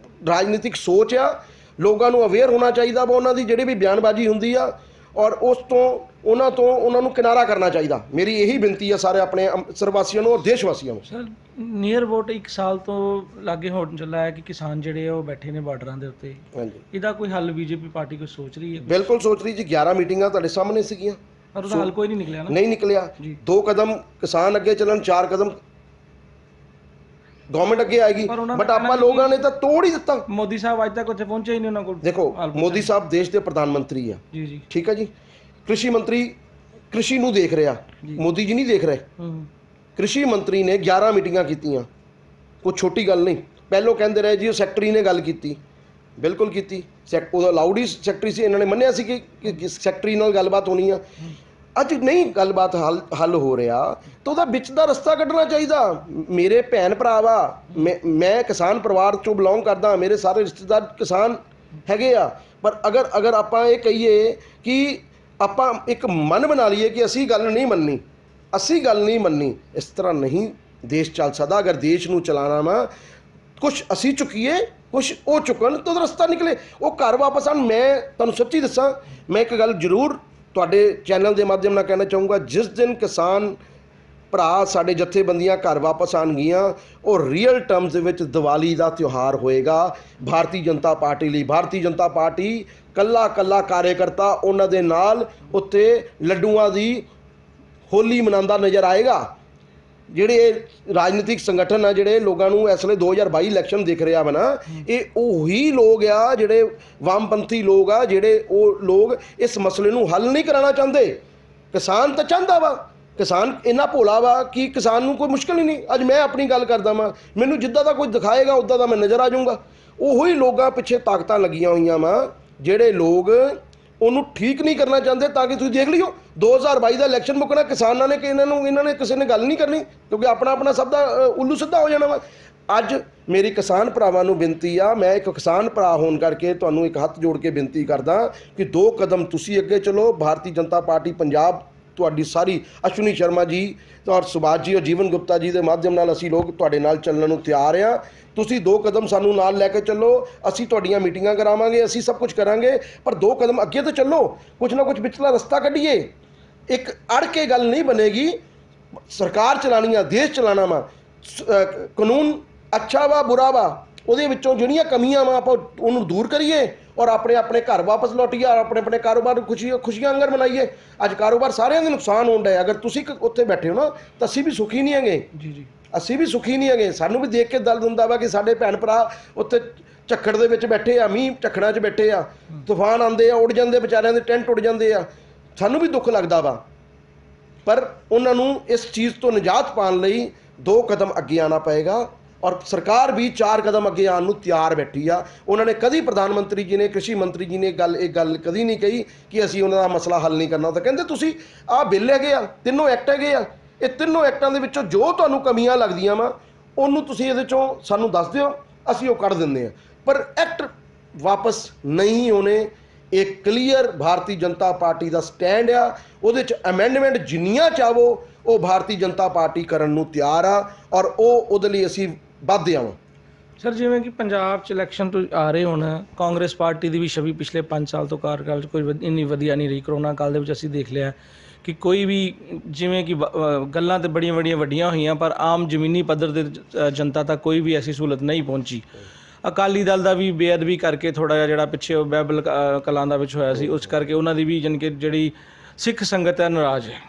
ਰਾਜਨੀਤਿਕ ਸੋਚ ਆ। ਲੋਕਾਂ ਨੂੰ ਅਵੇਅਰ ਹੋਣਾ ਚਾਹੀਦਾ ਵਾ ਉਹਨਾਂ ਦੀ ਜਿਹੜੀ ਵੀ ਬਿਆਨਬਾਜ਼ੀ ਹੁੰਦੀ ਆ, ਔਰ ਉਸ ਤੋਂ ਉਹਨਾਂ ਨੂੰ ਕਿਨਾਰਾ ਕਰਨਾ ਚਾਹੀਦਾ। ਮੇਰੀ ਇਹੀ ਬੇਨਤੀ ਆ ਸਾਰੇ ਆਪਣੇ ਸਰਵਾਸੀਆਂ ਨੂੰ ਔਰ ਦੇਸ਼ ਵਾਸੀਆਂ ਨੂੰ। ਸਰ ਨੀਅਰ ਅਬਾਊਟ 1 ਸਾਲ ਤੋਂ ਲਾਗੇ ਹੋਣ ਚੱਲਾ ਹੈ ਕਿ ਕਿਸਾਨ ਜਿਹੜੇ ਉਹ ਬੈਠੇ ਨੇ ਬਾਰਡਰਾਂ ਦੇ ਉੱਤੇ। ਹਾਂਜੀ। ਇਹਦਾ ਕੋਈ ਹੱਲ ਬੀਜੇਪੀ ਪਾਰਟੀ ਕੋਈ ਸੋਚ ਰਹੀ ਹੈ? ਬਿਲਕੁਲ ਸੋਚ ਰਹੀ ਜੀ। 11 ਮੀਟਿੰਗਾਂ ਤੁਹਾਡੇ ਸਾਹਮਣੇ ਸੀਗੀਆਂ, ਪਰ ਉਹਦਾ ਹੱਲ ਕੋਈ ਨਹੀਂ ਨਿਕਲਿਆ ਨਾ। ਨਹੀਂ ਨਿਕਲਿਆ। 2 ਕਦਮ ਕਿਸਾਨ ਅੱਗੇ ਚੱਲਣ, 4 ਕਦਮ ਗਵਰਨਮੈਂਟ ਅੱਗੇ ਆਏਗੀ, ਬਟ ਆਪਾਂ ਲੋਕਾਂ ਨੇ ਤਾਂ ਤੋੜ ਹੀ ਦਿੱਤਾ। ਮੋਦੀ ਸਾਹਿਬ ਅੱਜ ਤੱਕ ਉੱਥੇ ਪਹੁੰਚੇ ਹੀ ਨਹੀਂ ਉਹਨਾਂ ਕੋਲ। ਦੇਖੋ ਮੋਦੀ ਸਾਹਿਬ ਦੇਸ਼ ਦੇ ਪ੍ਰਧਾਨ ਮੰਤਰੀ ਆ ਜੀ ਜੀ, ਠੀਕ ਹੈ ਜੀ। ਕ੍ਰਿਸ਼ੀ ਮੰਤਰੀ ਕ੍ਰਿਸ਼ੀ ਨੂੰ ਦੇਖ ਰਿਹਾ, ਮੋਦੀ ਜੀ ਨਹੀਂ ਦੇਖ ਰਹੇ। ਕ੍ਰਿਸ਼ੀ ਮੰਤਰੀ ਨੇ 11 ਮੀਟਿੰਗਾਂ ਕੀਤੀਆਂ, ਕੋਈ ਛੋਟੀ ਗੱਲ ਨਹੀਂ। ਪਹਿਲੋਂ ਕਹਿੰਦੇ ਰਹੇ ਜੀ ਉਹ ਸੈਕਟਰੀ ਨੇ ਗੱਲ ਕੀਤੀ, ਬਿਲਕੁਲ ਕੀਤੀ। ਉਹਦਾ ਅਲਾਊਡ ਹੀ ਸੈਕਟਰੀ ਸੀ, ਇਹਨਾਂ ਨੇ ਮੰਨਿਆ ਸੀ ਕਿ ਸੈਕਟਰੀ ਨਾਲ ਗੱਲਬਾਤ ਹੋਣੀ ਆ। ਅੱਜ ਨਹੀਂ ਗੱਲਬਾਤ ਹੱਲ ਹੋ ਰਿਹਾ ਤਾਂ ਉਹਦਾ ਵਿੱਚ ਦਾ ਰਸਤਾ ਕੱਢਣਾ ਚਾਹੀਦਾ। ਮੇਰੇ ਭੈਣ ਭਰਾ ਵਾ, ਮੈਂ ਕਿਸਾਨ ਪਰਿਵਾਰ 'ਚੋਂ ਬਿਲੋਂਗ ਕਰਦਾ, ਮੇਰੇ ਸਾਰੇ ਰਿਸ਼ਤੇਦਾਰ ਕਿਸਾਨ ਹੈਗੇ ਆ। ਪਰ ਅਗਰ ਆਪਾਂ ਇਹ ਕਹੀਏ ਕਿ ਆਪਾਂ ਇੱਕ ਮਨ ਬਣਾ ਲਈਏ ਕਿ ਅਸੀਂ ਗੱਲ ਨਹੀਂ ਮੰਨਣੀ, ਅਸੀਂ ਗੱਲ ਨਹੀਂ ਮੰਨਣੀ, ਇਸ ਤਰ੍ਹਾਂ ਨਹੀਂ ਦੇਸ਼ ਚੱਲ ਸਕਦਾ। ਅਗਰ ਦੇਸ਼ ਨੂੰ ਚਲਾਉਣਾ ਵਾ, ਕੁਛ ਅਸੀਂ ਚੁੱਕੀਏ, ਕੁਛ ਉਹ ਚੁੱਕਣ, ਤਾਂ ਉਹਦਾ ਰਸਤਾ ਨਿਕਲੇ, ਉਹ ਘਰ ਵਾਪਸ ਆਉਣ। ਮੈਂ ਤੁਹਾਨੂੰ ਸੱਚੀ ਦੱਸਾਂ, ਮੈਂ ਇੱਕ ਗੱਲ ਜ਼ਰੂਰ ਤੁਹਾਡੇ ਚੈਨਲ ਦੇ ਮਾਧਿਅਮ ਨਾਲ ਕਹਿਣਾ ਚਾਹੂੰਗਾ, ਜਿਸ ਦਿਨ ਕਿਸਾਨ ਭਰਾ ਸਾਡੇ ਜਥੇਬੰਦੀਆਂ ਘਰ ਵਾਪਸ ਆਉਣਗੀਆਂ, ਉਹ ਰੀਅਲ ਟਰਮਸ ਦੇ ਵਿੱਚ ਦੀਵਾਲੀ ਦਾ ਤਿਉਹਾਰ ਹੋਏਗਾ ਭਾਰਤੀ ਜਨਤਾ ਪਾਰਟੀ ਲਈ। ਭਾਰਤੀ ਜਨਤਾ ਪਾਰਟੀ ਕੱਲਾ ਕਾਰਜਕਰਤਾ ਉਹਨਾਂ ਦੇ ਨਾਲ ਉੱਤੇ ਲੱਡੂਆਂ ਦੀ ਹੋਲੀ ਮਨਾਉਂਦਾ ਨਜ਼ਰ ਆਏਗਾ। ਜਿਹੜੇ ਰਾਜਨੀਤਿਕ ਸੰਗਠਨ ਆ, ਜਿਹੜੇ ਲੋਕਾਂ ਨੂੰ ਇਸ ਵੇਲੇ 2022 ਇਲੈਕਸ਼ਨ ਦਿਖ ਰਿਹਾ ਵਾ ਨਾ, ਇਹ ਉਹੀ ਲੋਕ ਆ ਜਿਹੜੇ ਵਾਮਪੰਥੀ ਲੋਕ ਆ, ਜਿਹੜੇ ਉਹ ਲੋਕ ਇਸ ਮਸਲੇ ਨੂੰ ਹੱਲ ਨਹੀਂ ਕਰਾਉਣਾ ਚਾਹੁੰਦੇ। ਕਿਸਾਨ ਤਾਂ ਚਾਹੁੰਦਾ ਵਾ, ਕਿਸਾਨ ਇੰਨਾ ਭੋਲਾ ਵਾ ਕਿ ਕਿਸਾਨ ਨੂੰ ਕੋਈ ਮੁਸ਼ਕਿਲ ਹੀ ਨਹੀਂ। ਅੱਜ ਮੈਂ ਆਪਣੀ ਗੱਲ ਕਰਦਾ ਵਾਂ, ਮੈਨੂੰ ਜਿੱਦਾਂ ਦਾ ਕੋਈ ਦਿਖਾਏਗਾ ਉੱਦਾਂ ਦਾ ਮੈਂ ਨਜ਼ਰ ਆ ਜਾਊਂਗਾ। ਉਹੀ ਲੋਕਾਂ ਪਿੱਛੇ ਤਾਕਤਾਂ ਲੱਗੀਆਂ ਹੋਈਆਂ ਵਾ, ਜਿਹੜੇ ਲੋਕ ਉਹਨੂੰ ਠੀਕ ਨਹੀਂ ਕਰਨਾ ਚਾਹੁੰਦੇ। ਤਾਂ ਕਿ ਤੁਸੀਂ ਦੇਖ ਲਿਓ 2022 ਦਾ ਇਲੈਕਸ਼ਨ ਮੁੱਕਣਾ, ਕਿਸਾਨਾਂ ਨੇ ਕਿ ਇਹਨਾਂ ਨੇ ਕਿਸੇ ਨੇ ਗੱਲ ਨਹੀਂ ਕਰਨੀ, ਕਿਉਂਕਿ ਆਪਣਾ ਸਭ ਦਾ ਉੱਲੂ ਸਿੱਧਾ ਹੋ ਜਾਣਾ ਵਾ। ਅੱਜ ਮੇਰੀ ਕਿਸਾਨ ਭਰਾਵਾਂ ਨੂੰ ਬੇਨਤੀ ਆ, ਮੈਂ ਇੱਕ ਕਿਸਾਨ ਭਰਾ ਹੋਣ ਕਰਕੇ ਤੁਹਾਨੂੰ ਇੱਕ ਹੱਥ ਜੋੜ ਕੇ ਬੇਨਤੀ ਕਰਦਾ ਕਿ 2 ਕਦਮ ਤੁਸੀਂ ਅੱਗੇ ਚਲੋ। ਭਾਰਤੀ ਜਨਤਾ ਪਾਰਟੀ ਪੰਜਾਬ ਤੁਹਾਡੀ ਸਾਰੀ, ਅਸ਼ਵਨੀ ਸ਼ਰਮਾ ਜੀ ਔਰ ਸੁਭਾਸ਼ ਜੀ ਔਰ ਜੀਵਨ ਗੁਪਤਾ ਜੀ ਦੇ ਮਾਧਿਅਮ ਨਾਲ ਅਸੀਂ ਲੋਕ ਤੁਹਾਡੇ ਨਾਲ ਚੱਲਣ ਨੂੰ ਤਿਆਰ ਆ। ਤੁਸੀਂ 2 ਕਦਮ ਸਾਨੂੰ ਨਾਲ ਲੈ ਕੇ ਚੱਲੋ, ਅਸੀਂ ਤੁਹਾਡੀਆਂ ਮੀਟਿੰਗਾਂ ਕਰਾਵਾਂਗੇ, ਅਸੀਂ ਸਭ ਕੁਝ ਕਰਾਂਗੇ, ਪਰ 2 ਕਦਮ ਅੱਗੇ ਤਾਂ ਚੱਲੋ, ਕੁਝ ਨਾ ਕੁਝ ਵਿਚਲਾ ਰਸਤਾ ਕੱਢੀਏ। ਇੱਕ ਅੜ ਕੇ ਗੱਲ ਨਹੀਂ ਬਣੇਗੀ। ਸਰਕਾਰ ਚਲਾਉਣੀ ਆ, ਦੇਸ਼ ਚਲਾਉਣਾ ਵਾ, ਕਾਨੂੰਨ ਅੱਛਾ ਵਾ ਬੁਰਾ ਵਾ, ਉਹਦੇ ਵਿੱਚੋਂ ਜਿਹੜੀਆਂ ਕਮੀਆਂ ਵਾ ਆਪਾਂ ਉਹਨੂੰ ਦੂਰ ਕਰੀਏ ਔਰ ਆਪਣੇ ਆਪਣੇ ਘਰ ਵਾਪਸ ਲੌਟੀਏ ਔਰ ਆਪਣੇ ਆਪਣੇ ਕਾਰੋਬਾਰ ਨੂੰ ਖੁਸ਼ੀਆਂ ਅੰਗਰ ਮਨਾਈਏ। ਅੱਜ ਕਾਰੋਬਾਰ ਸਾਰਿਆਂ ਦੇ ਨੁਕਸਾਨ ਹੋਣ ਡਿਆ। ਅਗਰ ਤੁਸੀਂ ਉੱਥੇ ਬੈਠੇ ਹੋ ਨਾ ਤਾਂ ਅਸੀਂ ਵੀ ਸੁਖੀ ਨਹੀਂ ਹੈਗੇ। ਜੀ ਅਸੀਂ ਵੀ ਸੁਖੀ ਨਹੀਂ ਹੈਗੇ। ਸਾਨੂੰ ਵੀ ਦੇਖ ਕੇ ਦਰਦ ਹੁੰਦਾ ਵਾ ਕਿ ਸਾਡੇ ਭੈਣ ਭਰਾ ਉੱਥੇ ਝੱਖੜ ਦੇ ਵਿੱਚ ਬੈਠੇ ਆ, ਮੀਂਹ ਝੱਖੜਾਂ 'ਚ ਬੈਠੇ ਆ, ਤੂਫਾਨ ਆਉਂਦੇ ਆ, ਉੱਡ ਜਾਂਦੇ ਵਿਚਾਰਿਆਂ ਦੇ ਟੈਂਟ ਉੱਡ ਜਾਂਦੇ ਆ। ਸਾਨੂੰ ਵੀ ਦੁੱਖ ਲੱਗਦਾ ਵਾ, ਪਰ ਉਹਨਾਂ ਨੂੰ ਇਸ ਚੀਜ਼ ਤੋਂ ਨਿਜਾਤ ਪਾਉਣ ਲਈ 2 ਕਦਮ ਅੱਗੇ ਆਉਣਾ ਪਏਗਾ ਔਰ ਸਰਕਾਰ ਵੀ 4 ਕਦਮ ਅੱਗੇ ਆਉਣ ਨੂੰ ਤਿਆਰ ਬੈਠੀ ਆ। ਉਹਨਾਂ ਨੇ ਕਦੀ ਪ੍ਰਧਾਨ ਮੰਤਰੀ ਜੀ ਨੇ, ਕ੍ਰਿਸ਼ੀ ਮੰਤਰੀ ਜੀ ਨੇ ਇਹ ਗੱਲ ਕਦੀ ਨਹੀਂ ਕਹੀ ਕਿ ਅਸੀਂ ਉਹਨਾਂ ਦਾ ਮਸਲਾ ਹੱਲ ਨਹੀਂ ਕਰਨਾ। ਉਹ ਤਾਂ ਕਹਿੰਦੇ ਤੁਸੀਂ ਆਹ ਬਿੱਲ ਹੈਗੇ ਆ, 3 ਐਕਟ ਹੈਗੇ ਆ, ਇਹ 3 ਐਕਟਾਂ ਦੇ ਵਿੱਚੋਂ ਜੋ ਤੁਹਾਨੂੰ ਕਮੀਆਂ ਲੱਗਦੀਆਂ ਵਾ ਉਹਨੂੰ ਤੁਸੀਂ ਇਹਦੇ 'ਚੋਂ ਸਾਨੂੰ ਦੱਸ ਦਿਓ, ਅਸੀਂ ਉਹ ਕੱਢ ਦਿੰਦੇ ਹਾਂ। ਪਰ ਐਕਟ ਵਾਪਸ ਨਹੀਂ ਹੋਣੇ। ਇਹ ਕਲੀਅਰ ਭਾਰਤੀ ਜਨਤਾ ਪਾਰਟੀ ਦਾ ਸਟੈਂਡ ਆ। ਉਹਦੇ 'ਚ ਅਮੈਂਡਮੈਂਟ ਜਿੰਨੀਆਂ ਚਾਹੋ ਉਹ ਭਾਰਤੀ ਜਨਤਾ ਪਾਰਟੀ ਕਰਨ ਨੂੰ ਤਿਆਰ ਆ ਔਰ ਉਹਦੇ ਲਈ ਅਸੀਂ ਵੱਧਦੇ ਆਵਾਂ। ਸਰ, ਜਿਵੇਂ ਕਿ ਪੰਜਾਬ 'ਚ ਇਲੈਕਸ਼ਨ ਤੋਂ ਆ ਰਹੇ ਹੁਣ, ਕਾਂਗਰਸ ਪਾਰਟੀ ਦੀ ਵੀ ਛਵੀ ਪਿਛਲੇ 5 ਸਾਲ ਤੋਂ ਕਾਰਜਕਾਲ 'ਚ ਕੋਈ ਇੰਨੀ ਵਧੀਆ ਨਹੀਂ ਰਹੀ। ਕਰੋਨਾ ਕਾਲ ਦੇ ਵਿੱਚ ਅਸੀਂ ਦੇਖ ਲਿਆ ਕਿ ਕੋਈ ਵੀ ਜਿਵੇਂ ਕਿ ਗੱਲਾਂ ਤਾਂ ਬੜੀਆਂ ਵੱਡੀਆਂ ਹੋਈਆਂ, ਪਰ ਆਮ ਜ਼ਮੀਨੀ ਪੱਧਰ ਦੇ ਜਨਤਾ ਤੱਕ ਕੋਈ ਵੀ ਐਸੀ ਸਹੂਲਤ ਨਹੀਂ ਪਹੁੰਚੀ। ਅਕਾਲੀ ਦਲ ਦਾ ਵੀ ਬੇਅਦਬੀ ਕਰਕੇ ਥੋੜ੍ਹਾ ਜਿਹਾ ਜਿਹੜਾ ਪਿੱਛੇ ਬਾਈਬਲ ਕਲਾਂ ਦਾ ਵਿੱਚ ਹੋਇਆ ਸੀ, ਉਸ ਕਰਕੇ ਉਹਨਾਂ ਦੀ ਵੀ ਜਾਣੀ ਕਿ ਜਿਹੜੀ ਸਿੱਖ ਸੰਗਤ ਹੈ ਨਾਰਾਜ਼ ਹੈ।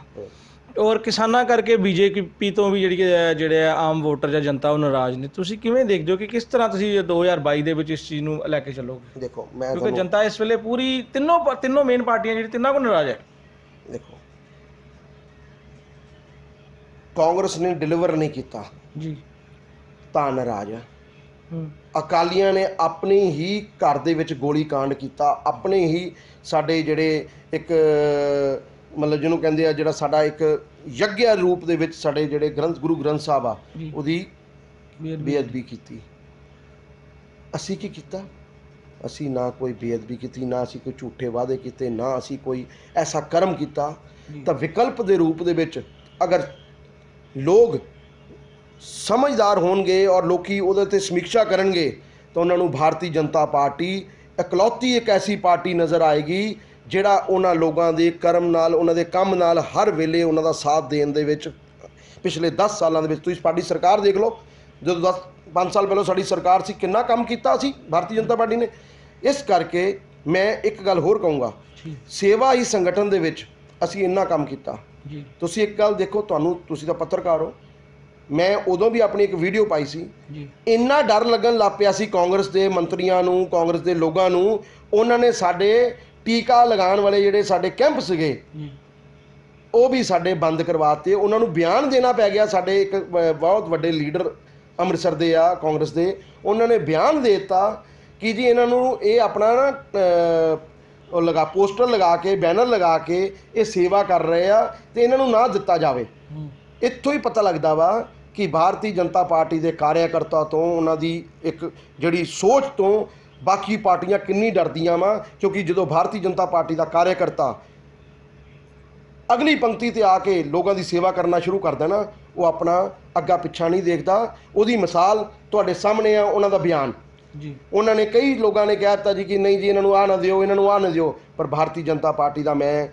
ਔਰ ਕਿਸਾਨਾਂ ਕਰਕੇ ਬੀਜੇਪੀ ਤੋਂ ਵੀ ਜਿਹੜੇ ਆਮ ਵੋਟਰ ਜਾਂ ਜਨਤਾ ਉਹ ਨਾਰਾਜ਼ ਨੇ। ਤੁਸੀਂ ਕਿਵੇਂ ਦੇਖਦੇ ਹੋ ਕਿ ਕਿਸ ਤਰ੍ਹਾਂ ਤੁਸੀਂ 2022 ਦੇ ਵਿੱਚ ਇਸ ਚੀਜ਼ ਨੂੰ ਲੈ ਕੇ ਚੱਲੋਗੇ? ਦੇਖੋ, ਕਿਉਂਕਿ ਜਨਤਾ ਇਸ ਵੇਲੇ ਪੂਰੀ ਤਿੰਨੋਂ ਮੇਨ ਪਾਰਟੀਆਂ ਜਿਹੜੀ ਤਿੰਨਾਂ ਕੋਲ ਨਾਰਾਜ਼ ਹੈ। ਦੇਖੋ, ਕਾਂਗਰਸ ਨੇ ਡਿਲੀਵਰ ਨਹੀਂ ਕੀਤਾ ਜੀ ਤਾਂ ਨਾਰਾਜ਼ ਹੈ। ਅਕਾਲੀਆਂ ਨੇ ਆਪਣੇ ਹੀ ਘਰ ਦੇ ਵਿੱਚ ਗੋਲੀ ਕਾਂਡ ਕੀਤਾ, ਆਪਣੇ ਹੀ ਸਾਡੇ ਜਿਹੜੇ ਇੱਕ ਮਤਲਬ ਜਿਹਨੂੰ ਕਹਿੰਦੇ ਆ ਜਿਹੜਾ ਸਾਡਾ ਇੱਕ ਯੱਗਿਆ ਰੂਪ ਦੇ ਵਿੱਚ ਸਾਡੇ ਜਿਹੜੇ ਗੁਰੂ ਗ੍ਰੰਥ ਸਾਹਿਬ ਆ ਉਹਦੀ ਬੇਅਦਬੀ ਕੀਤੀ। ਅਸੀਂ ਕੀ ਕੀਤਾ? ਅਸੀਂ ਨਾ ਕੋਈ ਬੇਅਦਬੀ ਕੀਤੀ, ਨਾ ਅਸੀਂ ਕੋਈ ਝੂਠੇ ਵਾਅਦੇ ਕੀਤੇ, ਨਾ ਅਸੀਂ ਕੋਈ ਐਸਾ ਕਰਮ ਕੀਤਾ। ਤਾਂ ਵਿਕਲਪ ਦੇ ਰੂਪ ਦੇ ਵਿੱਚ ਅਗਰ ਲੋਕ ਸਮਝਦਾਰ ਹੋਣਗੇ ਔਰ ਲੋਕੀ ਉਹਦੇ 'ਤੇ ਸਮੀਖਿਆ ਕਰਨਗੇ ਤਾਂ ਉਹਨਾਂ ਨੂੰ ਭਾਰਤੀ ਜਨਤਾ ਪਾਰਟੀ ਇਕਲੌਤੀ ਇੱਕ ਐਸੀ ਪਾਰਟੀ ਨਜ਼ਰ ਆਏਗੀ ਜਿਹੜਾ ਉਹਨਾਂ ਲੋਕਾਂ ਦੇ ਕਰਮ ਨਾਲ, ਉਹਨਾਂ ਦੇ ਕੰਮ ਨਾਲ ਹਰ ਵੇਲੇ ਉਹਨਾਂ ਦਾ ਸਾਥ ਦੇਣ ਦੇ ਵਿੱਚ। ਪਿਛਲੇ 10 ਸਾਲਾਂ ਦੇ ਵਿੱਚ ਤੁਸੀਂ ਸਾਡੀ ਸਰਕਾਰ ਦੇਖ ਲਓ, ਜਦੋਂ 5 ਸਾਲ ਪਹਿਲਾਂ ਸਾਡੀ ਸਰਕਾਰ ਸੀ, ਕਿੰਨਾ ਕੰਮ ਕੀਤਾ ਸੀ ਭਾਰਤੀ ਜਨਤਾ ਪਾਰਟੀ ਨੇ। ਇਸ ਕਰਕੇ ਮੈਂ ਇੱਕ ਗੱਲ ਹੋਰ ਕਹੂੰਗਾ, ਸੇਵਾ ਹੀ ਸੰਗਠਨ ਦੇ ਵਿੱਚ ਅਸੀਂ ਇੰਨਾ ਕੰਮ ਕੀਤਾ। ਤੁਸੀਂ ਇੱਕ ਗੱਲ ਦੇਖੋ, ਤੁਸੀਂ ਤਾਂ ਪੱਤਰਕਾਰ ਹੋ, ਮੈਂ ਉਦੋਂ ਵੀ ਆਪਣੀ ਇੱਕ ਵੀਡੀਓ ਪਾਈ ਸੀ, ਇੰਨਾ ਡਰ ਲੱਗਣ ਲੱਗ ਪਿਆ ਸੀ ਕਾਂਗਰਸ ਦੇ ਮੰਤਰੀਆਂ ਨੂੰ, ਕਾਂਗਰਸ ਦੇ ਲੋਕਾਂ ਨੂੰ। ਉਹਨਾਂ ਨੇ ਸਾਡੇ ਟੀਕਾ ਲਗਾਉਣ ਵਾਲੇ ਜਿਹੜੇ ਸਾਡੇ ਕੈਂਪ ਸੀਗੇ ਉਹ ਵੀ ਸਾਡੇ ਬੰਦ ਕਰਵਾਤੇ। ਉਹਨਾਂ ਨੂੰ ਬਿਆਨ ਦੇਣਾ ਪੈ ਗਿਆ। ਸਾਡੇ ਇੱਕ ਬਹੁਤ ਵੱਡੇ ਲੀਡਰ ਅੰਮ੍ਰਿਤਸਰ ਦੇ ਆ ਕਾਂਗਰਸ ਦੇ, ਉਹਨਾਂ ਨੇ ਬਿਆਨ ਦੇ ਦਿੱਤਾ ਕਿ ਜੀ ਇਹਨਾਂ ਨੂੰ ਇਹ ਆਪਣਾ ਨਾ ਪੋਸਟਰ ਲਗਾ ਕੇ, ਬੈਨਰ ਲਗਾ ਕੇ ਇਹ ਸੇਵਾ ਕਰ ਰਹੇ ਆ ਤੇ ਇਹਨਾਂ ਨੂੰ ਨਾ ਦਿੱਤਾ ਜਾਵੇ। ਇੱਥੋਂ ਹੀ ਪਤਾ ਲੱਗਦਾ ਵਾ ਕਿ ਭਾਰਤੀ ਜਨਤਾ ਪਾਰਟੀ ਦੇ ਕਾਰਿਆਕਰਤਾ ਤੋਂ, ਉਹਨਾਂ ਦੀ ਇੱਕ ਜਿਹੜੀ ਸੋਚ ਤੋਂ ਬਾਕੀ ਪਾਰਟੀਆਂ ਕਿੰਨੀ ਡਰਦੀਆਂ ਵਾ। ਕਿਉਂਕਿ ਜਦੋਂ ਭਾਰਤੀ ਜਨਤਾ ਪਾਰਟੀ ਦਾ ਕਾਰਿਆਕਰਤਾ ਅਗਲੀ ਪੰਕਤੀ ਤੇ ਆ ਕੇ ਲੋਕਾਂ ਦੀ ਸੇਵਾ ਕਰਨਾ ਸ਼ੁਰੂ ਕਰਦਾ ਨਾ, ਉਹ ਆਪਣਾ ਅੱਗਾ ਪਿੱਛਾ ਨਹੀਂ ਦੇਖਦਾ। ਉਹਦੀ ਮਿਸਾਲ ਤੁਹਾਡੇ ਸਾਹਮਣੇ ਆ, ਉਹਨਾਂ ਦਾ ਬਿਆਨ ਜੀ। ਉਹਨਾਂ ਨੇ ਕਈ ਲੋਕਾਂ ਨੇ ਕਹਿ ਦਿੱਤਾ ਜੀ ਕਿ ਨਹੀਂ ਜੀ ਇਹਨਾਂ ਨੂੰ ਆਹ ਨਾ ਦਿਓ, ਇਹਨਾਂ ਨੂੰ ਆਹ ਨਾ ਦਿਓ। ਪਰ ਭਾਰਤੀ ਜਨਤਾ ਪਾਰਟੀ ਦਾ ਮੈਂ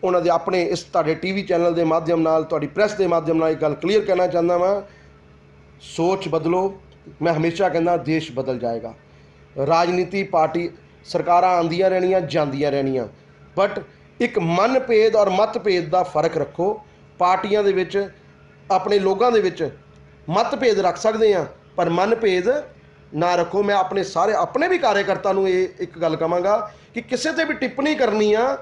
ਉਹਨਾਂ ਦੇ ਆਪਣੇ ਇਸ ਤੁਹਾਡੇ TV ਚੈਨਲ ਦੇ ਮਾਧਿਅਮ ਨਾਲ, ਤੁਹਾਡੀ ਪ੍ਰੈਸ ਦੇ ਮਾਧਿਅਮ ਨਾਲ ਇੱਕ ਗੱਲ ਕਲੀਅਰ ਕਹਿਣਾ ਚਾਹੁੰਦਾ ਵਾਂ, ਸੋਚ ਬਦਲੋ। ਮੈਂ ਹਮੇਸ਼ਾ ਕਹਿੰਦਾ ਦੇਸ਼ ਬਦਲ ਜਾਏਗਾ। ਰਾਜਨੀਤੀ ਪਾਰਟੀ ਸਰਕਾਰਾਂ ਆਉਂਦੀਆਂ ਰਹਿਣੀਆਂ, ਜਾਂਦੀਆਂ ਰਹਿਣੀਆਂ, ਬਟ ਇੱਕ ਮਨਭੇਦ ਔਰ ਮਤਭੇਦ ਦਾ ਫਰਕ ਰੱਖੋ। ਪਾਰਟੀਆਂ ਦੇ ਵਿੱਚ ਆਪਣੇ ਲੋਕਾਂ ਦੇ ਵਿੱਚ ਮਤਭੇਦ ਰੱਖ ਸਕਦੇ ਹਾਂ, ਪਰ ਮਨਭੇਦ ਨਾ ਰੱਖੋ। ਮੈਂ ਆਪਣੇ ਵੀ ਕਾਰਿਆਕਰਤਾ ਨੂੰ ਇਹ ਇੱਕ ਗੱਲ ਕਹਾਂਗਾ ਕਿ ਕਿਸੇ ਤੇ ਵੀ ਟਿੱਪਣੀ ਕਰਨੀ ਆ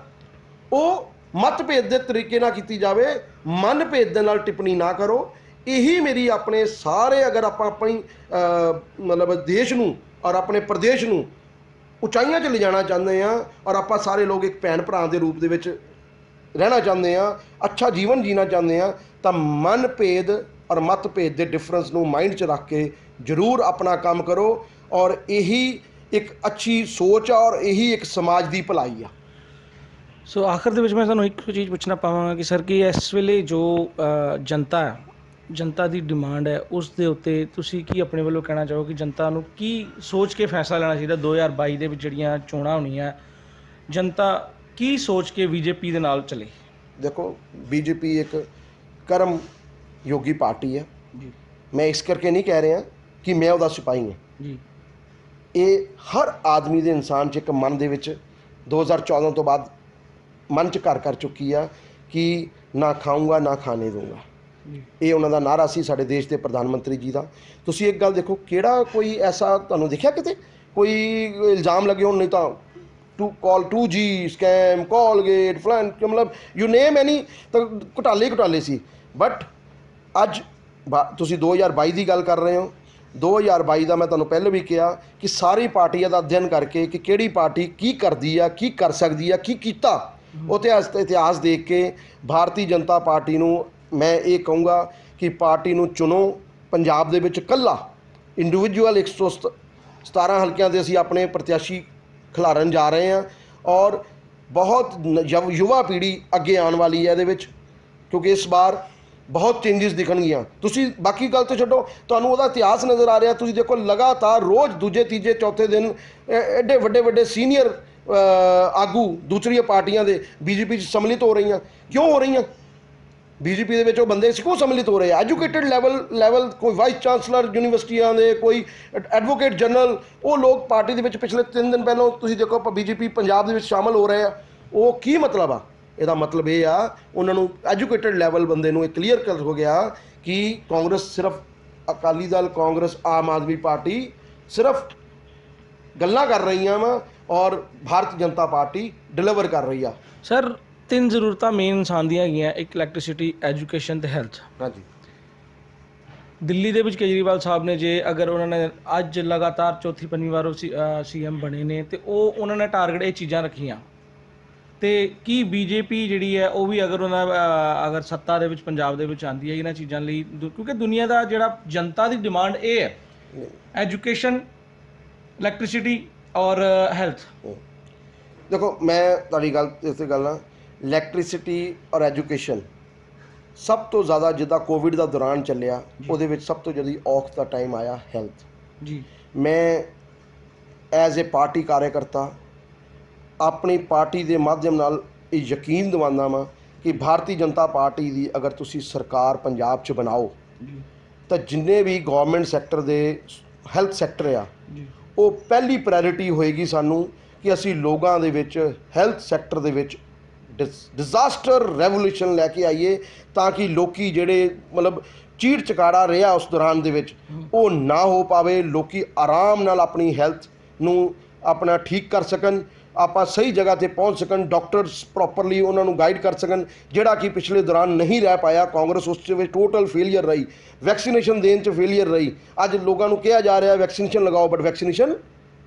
ਉਹ ਮਤਭੇਦ ਦੇ ਤਰੀਕੇ ਨਾਲ ਕੀਤੀ ਜਾਵੇ, ਮਨਭੇਦ ਦੇ ਨਾਲ ਟਿੱਪਣੀ ਨਾ ਕਰੋ। ਇਹੀ ਮੇਰੀ ਆਪਣੇ ਸਾਰੇ, ਅਗਰ ਆਪਾਂ ਆਪਣੀ ਮਤਲਬ ਦੇਸ਼ ਨੂੰ ਔਰ ਆਪਣੇ ਪ੍ਰਦੇਸ਼ ਨੂੰ ਉਚਾਈਆਂ 'ਚ ਲਿਜਾਣਾ ਚਾਹੁੰਦੇ ਹਾਂ ਔਰ ਆਪਾਂ ਸਾਰੇ ਲੋਕ ਇੱਕ ਭੈਣ ਭਰਾ ਦੇ ਰੂਪ ਦੇ ਵਿੱਚ ਰਹਿਣਾ ਚਾਹੁੰਦੇ ਹਾਂ, ਅੱਛਾ ਜੀਵਨ ਜੀਣਾ ਚਾਹੁੰਦੇ ਹਾਂ, ਤਾਂ ਮਨਭੇਦ ਔਰ ਮਤਭੇਦ ਦੇ ਡਿਫਰੈਂਸ ਨੂੰ ਮਾਈਂਡ 'ਚ ਰੱਖ ਕੇ ਜ਼ਰੂਰ ਆਪਣਾ ਕੰਮ ਕਰੋ। ਔਰ ਇਹੀ ਇੱਕ ਅੱਛੀ ਸੋਚ ਆ ਔਰ ਇਹੀ ਇੱਕ ਸਮਾਜ ਦੀ ਭਲਾਈ ਆ। ਸੋ ਆਖਰ ਦੇ ਵਿੱਚ ਮੈਂ ਤੁਹਾਨੂੰ ਇੱਕ ਚੀਜ਼ ਪੁੱਛਣਾ ਪਾਵਾਂਗਾ ਕਿ ਸਰ, ਕਿ ਇਸ ਵੇਲੇ ਜੋ ਜਨਤਾ ਦੀ ਡਿਮਾਂਡ ਹੈ ਉਸ ਦੇ ਉੱਤੇ ਤੁਸੀਂ ਕੀ ਆਪਣੇ ਵੱਲੋਂ ਕਹਿਣਾ ਚਾਹੋ ਕਿ ਜਨਤਾ ਨੂੰ ਕੀ ਸੋਚ ਕੇ ਫੈਸਲਾ ਲੈਣਾ ਚਾਹੀਦਾ? 2022 ਦੇ ਵਿੱਚ ਜਿਹੜੀਆਂ ਚੋਣਾਂ ਹੋਣੀਆਂ, ਜਨਤਾ ਕੀ ਸੋਚ ਕੇ BJP ਦੇ ਨਾਲ ਚੱਲੇ? देखो बीजेपी एक कर्म योगी पार्टी है। जी मैं इस करके नहीं कह रहा कि मैं ਉਹਦਾ ਸਿਪਾਹੀ ਹਾਂ। जी ਇਹ ਹਰ ਆਦਮੀ ਦੇ ਇਨਸਾਨ 'ਚ ਇੱਕ ਮਨ ਦੇ ਵਿੱਚ 2014 ਤੋਂ ਬਾਅਦ ਮਨ 'ਚ ਘਰ ਕਰ ਚੁੱਕੀ ਆ ਕਿ ਨਾ ਖਾਊਂਗਾ ਨਾ ਖਾਣੇ ਦੂੰਗਾ। जी ਇਹ ਉਹਨਾਂ ਦਾ ਨਾਰਾ ਸੀ ਸਾਡੇ ਦੇਸ਼ ਦੇ ਪ੍ਰਧਾਨ ਮੰਤਰੀ ਜੀ ਦਾ। ਤੁਸੀਂ ਇੱਕ ਗੱਲ ਦੇਖੋ, ਕਿਹੜਾ ਕੋਈ ਐਸਾ ਤੁਹਾਨੂੰ ਦੇਖਿਆ ਕਿਤੇ ਕੋਈ ਇਲਜ਼ਾਮ ਲੱਗੇ ਹੋਣ? ਨਹੀਂ ਤਾਂ ਟੂ ਕਾਲ 2G ਸਕੈਮ, ਕਾਲਗੇਟ, ਫਲਾਨ, ਮਤਲਬ ਯੂ ਨੇਮ ਐਨੀ, ਤਾਂ ਘੁਟਾਲੇ ਸੀ। ਬਟ ਅੱਜ ਤੁਸੀਂ 2022 ਦੀ ਗੱਲ ਕਰ ਰਹੇ ਹੋ। 2022 ਦਾ ਮੈਂ ਤੁਹਾਨੂੰ ਪਹਿਲਾਂ ਵੀ ਕਿਹਾ ਕਿ ਸਾਰੀ ਪਾਰਟੀਆਂ ਦਾ ਅਧਿਐਨ ਕਰਕੇ ਕਿ ਕਿਹੜੀ ਪਾਰਟੀ ਕੀ ਕਰਦੀ ਆ, ਕੀ ਕਰ ਸਕਦੀ ਆ, ਕੀ ਕੀਤਾ, ਉਹ ਇਤਿਹਾਸ ਦੇਖ ਕੇ ਭਾਰਤੀ ਜਨਤਾ ਪਾਰਟੀ ਨੂੰ ਮੈਂ ਇਹ ਕਹੂੰਗਾ ਕਿ ਪਾਰਟੀ ਨੂੰ ਚੁਣੋ। ਪੰਜਾਬ ਦੇ ਵਿੱਚ ਇਕੱਲਾ ਇੰਡੀਵਿਜੂਅਲ 117 ਹਲਕਿਆਂ ਦੇ ਅਸੀਂ ਆਪਣੇ ਪ੍ਰਤਿਆਸ਼ੀ ਖਿਲਾਰਨ ਜਾ ਰਹੇ ਹਾਂ ਔਰ ਬਹੁਤ ਯੁਵਾ ਪੀੜ੍ਹੀ ਅੱਗੇ ਆਉਣ ਵਾਲੀ ਹੈ ਇਹਦੇ ਵਿੱਚ, ਕਿਉਂਕਿ ਇਸ ਵਾਰ ਬਹੁਤ ਚੇਂਜਸ ਦਿਖਣਗੀਆਂ। ਤੁਸੀਂ ਬਾਕੀ ਗੱਲ ਤੋਂ ਛੱਡੋ, ਤੁਹਾਨੂੰ ਉਹਦਾ ਇਤਿਹਾਸ ਨਜ਼ਰ ਆ ਰਿਹਾ। ਤੁਸੀਂ ਦੇਖੋ ਲਗਾਤਾਰ ਰੋਜ਼ ਦੂਜੇ ਤੀਜੇ ਚੌਥੇ ਦਿਨ ਐਡੇ ਵੱਡੇ ਸੀਨੀਅਰ ਆਗੂ ਦੂਸਰੀਆਂ ਪਾਰਟੀਆਂ ਦੇ ਬੀਜੇਪੀ 'ਚ ਸੰਮਿਲਿਤ ਹੋ ਰਹੀਆਂ। ਕਿਉਂ ਹੋ ਰਹੀਆਂ? ਬੀਜੇਪੀ ਦੇ ਵਿੱਚ ਉਹ ਬੰਦੇ ਕਿਉਂ ਸੰਮਿਲਿਤ ਹੋ ਰਹੇ ਆ? ਐਜੂਕੇਟਡ ਲੈਵਲ ਕੋਈ ਵਾਈਸ ਚਾਂਸਲਰ ਯੂਨੀਵਰਸਿਟੀਆਂ ਦੇ, ਕੋਈ ਐਡਵੋਕੇਟ ਜਨਰਲ, ਉਹ ਲੋਕ ਪਾਰਟੀ ਦੇ ਵਿੱਚ ਪਿਛਲੇ 3 ਦਿਨ ਪਹਿਲਾਂ ਤੁਸੀਂ ਦੇਖੋ ਬੀਜੇਪੀ ਪੰਜਾਬ ਦੇ ਵਿੱਚ ਸ਼ਾਮਲ ਹੋ ਰਹੇ ਆ। ਉਹ ਕੀ ਮਤਲਬ ਆ? ਇਹਦਾ ਮਤਲਬ ਇਹ ਆ ਉਹਨਾਂ ਨੂੰ ਐਜੂਕੇਟਡ ਲੈਵਲ ਬੰਦੇ ਨੂੰ ਇਹ ਕਲੀਅਰ ਕਰ ਹੋ ਗਿਆ ਕਿ ਕਾਂਗਰਸ ਸਿਰਫ ਅਕਾਲੀ ਦਲ, ਕਾਂਗਰਸ, ਆਮ ਆਦਮੀ ਪਾਰਟੀ ਸਿਰਫ ਗੱਲਾਂ ਕਰ ਰਹੀਆਂ ਵਾ ਔਰ ਭਾਰਤੀ ਜਨਤਾ ਪਾਰਟੀ ਡਿਲੀਵਰ ਕਰ ਰਹੀ ਆ। ਸਰ 3 ਜ਼ਰੂਰਤਾਂ ਮੇਨ ਇਨਸਾਨ ਦੀਆਂ ਹੈਗੀਆਂ, ਇੱਕ ਇਲੈਕਟ੍ਰਿਸਿਟੀ, ਐਜੂਕੇਸ਼ਨ ਤੇ ਹੈਲਥ। ਹਾਂਜੀ। ਦਿੱਲੀ ਦੇ ਵਿੱਚ ਕੇਜਰੀਵਾਲ ਸਾਹਿਬ ਨੇ ਜੇ ਅਗਰ ਉਹਨਾਂ ਨੇ ਅੱਜ ਲਗਾਤਾਰ ਚੌਥੀ ਪੰਜਵੀਂ ਵਾਰ CM ਬਣੇ ਨੇ ਤੇ ਉਹ ਉਹਨਾਂ ਨੇ ਟਾਰਗੇਟ ਇਹ ਚੀਜ਼ਾਂ ਰੱਖੀਆਂ, ਤੇ ਕੀ ਬੀਜੇਪੀ ਜਿਹੜੀ ਹੈ ਉਹ ਵੀ ਅਗਰ ਉਹਨਾਂ ਅਗਰ ਸੱਤਾ ਦੇ ਵਿੱਚ ਪੰਜਾਬ ਦੇ ਵਿੱਚ ਆਉਂਦੀ ਹੈ ਇਹਨਾਂ ਚੀਜ਼ਾਂ ਲਈ, ਕਿਉਂਕਿ ਦੁਨੀਆ ਦਾ ਜਿਹੜਾ ਜਨਤਾ ਦੀ ਡਿਮਾਂਡ ਇਹ ਹੈ ਐਜੂਕੇਸ਼ਨ, ਇਲੈਕਟ੍ਰਿਸਿਟੀ ਔਰ ਹੈਲਥ। ਦੇਖੋ ਮੈਂ ਤੁਹਾਡੀ ਗੱਲ ਇਸ ਗੱਲ ਨਾਲ ਇਲੈਕਟ੍ਰਿਸਿਟੀ ਔਰ ਐਜੂਕੇਸ਼ਨ ਸਭ ਤੋਂ ਜ਼ਿਆਦਾ ਜਿੱਦਾਂ ਕੋਵਿਡ ਦਾ ਦੌਰਾਨ ਚੱਲਿਆ ਉਹਦੇ ਵਿੱਚ ਸਭ ਤੋਂ ਜ਼ਿਆਦਾ ਔਖ ਦਾ ਟਾਈਮ ਆਇਆ ਹੈਲਥ। ਜੀ ਮੈਂ ਐਜ਼ ਏ ਪਾਰਟੀ ਕਾਰਜਕਰਤਾ ਆਪਣੀ ਪਾਰਟੀ ਦੇ ਮਾਧਿਅਮ ਨਾਲ ਇਹ ਯਕੀਨ ਦਿਵਾਉਂਦਾ ਵਾਂ ਕਿ ਭਾਰਤੀ ਜਨਤਾ ਪਾਰਟੀ ਦੀ ਅਗਰ ਤੁਸੀਂ ਸਰਕਾਰ ਪੰਜਾਬ 'ਚ ਬਣਾਓ ਤਾਂ ਜਿੰਨੇ ਵੀ ਗਵਰਨਮੈਂਟ ਸੈਕਟਰ ਦੇ ਹੈਲਥ ਸੈਕਟਰ ਆ ਉਹ ਪਹਿਲੀ ਪ੍ਰਾਇੋਰਟੀ ਹੋਏਗੀ ਸਾਨੂੰ ਕਿ ਅਸੀਂ ਲੋਕਾਂ ਦੇ ਵਿੱਚ ਹੈਲਥ ਸੈਕਟਰ ਦੇ ਵਿੱਚ ਡਿਜ਼ਾਸਟਰ ਰੈਵੋਲੂਸ਼ਨ ਲੈ ਕੇ ਆਈਏ ਤਾਂ ਕਿ ਲੋਕੀ ਜਿਹੜੇ ਮਤਲਬ ਚੀੜ ਚਕਾੜਾ ਰਿਹਾ ਉਸ ਦੌਰਾਨ ਦੇ ਵਿੱਚ ਉਹ ਨਾ ਹੋ ਪਾਵੇ। ਲੋਕੀ ਆਰਾਮ ਨਾਲ ਆਪਣੀ ਹੈਲਥ ਨੂੰ ਆਪਣਾ ਠੀਕ ਕਰ ਸਕਣ, ਆਪਾਂ ਸਹੀ ਜਗ੍ਹਾ ਤੇ ਪਹੁੰਚ ਸਕਣ, ਡਾਕਟਰਸ ਪ੍ਰੋਪਰਲੀ ਉਹਨਾਂ ਨੂੰ ਗਾਈਡ ਕਰ ਸਕਣ, ਜਿਹੜਾ ਕਿ ਪਿਛਲੇ ਦੌਰਾਨ ਨਹੀਂ ਰਹਿ ਪਾਇਆ। ਕਾਂਗਰਸ ਉਸ ਵਿੱਚ ਟੋਟਲ ਫੇਲੀਅਰ ਰਹੀ, ਵੈਕਸੀਨੇਸ਼ਨ ਦੇਣ 'ਚ ਫੇਲੀਅਰ ਰਹੀ। ਅੱਜ ਲੋਕਾਂ ਨੂੰ ਕਿਹਾ ਜਾ ਰਿਹਾ ਵੈਕਸੀਨੇਸ਼ਨ ਲਗਾਓ, ਬਟ ਵੈਕਸੀਨੇਸ਼ਨ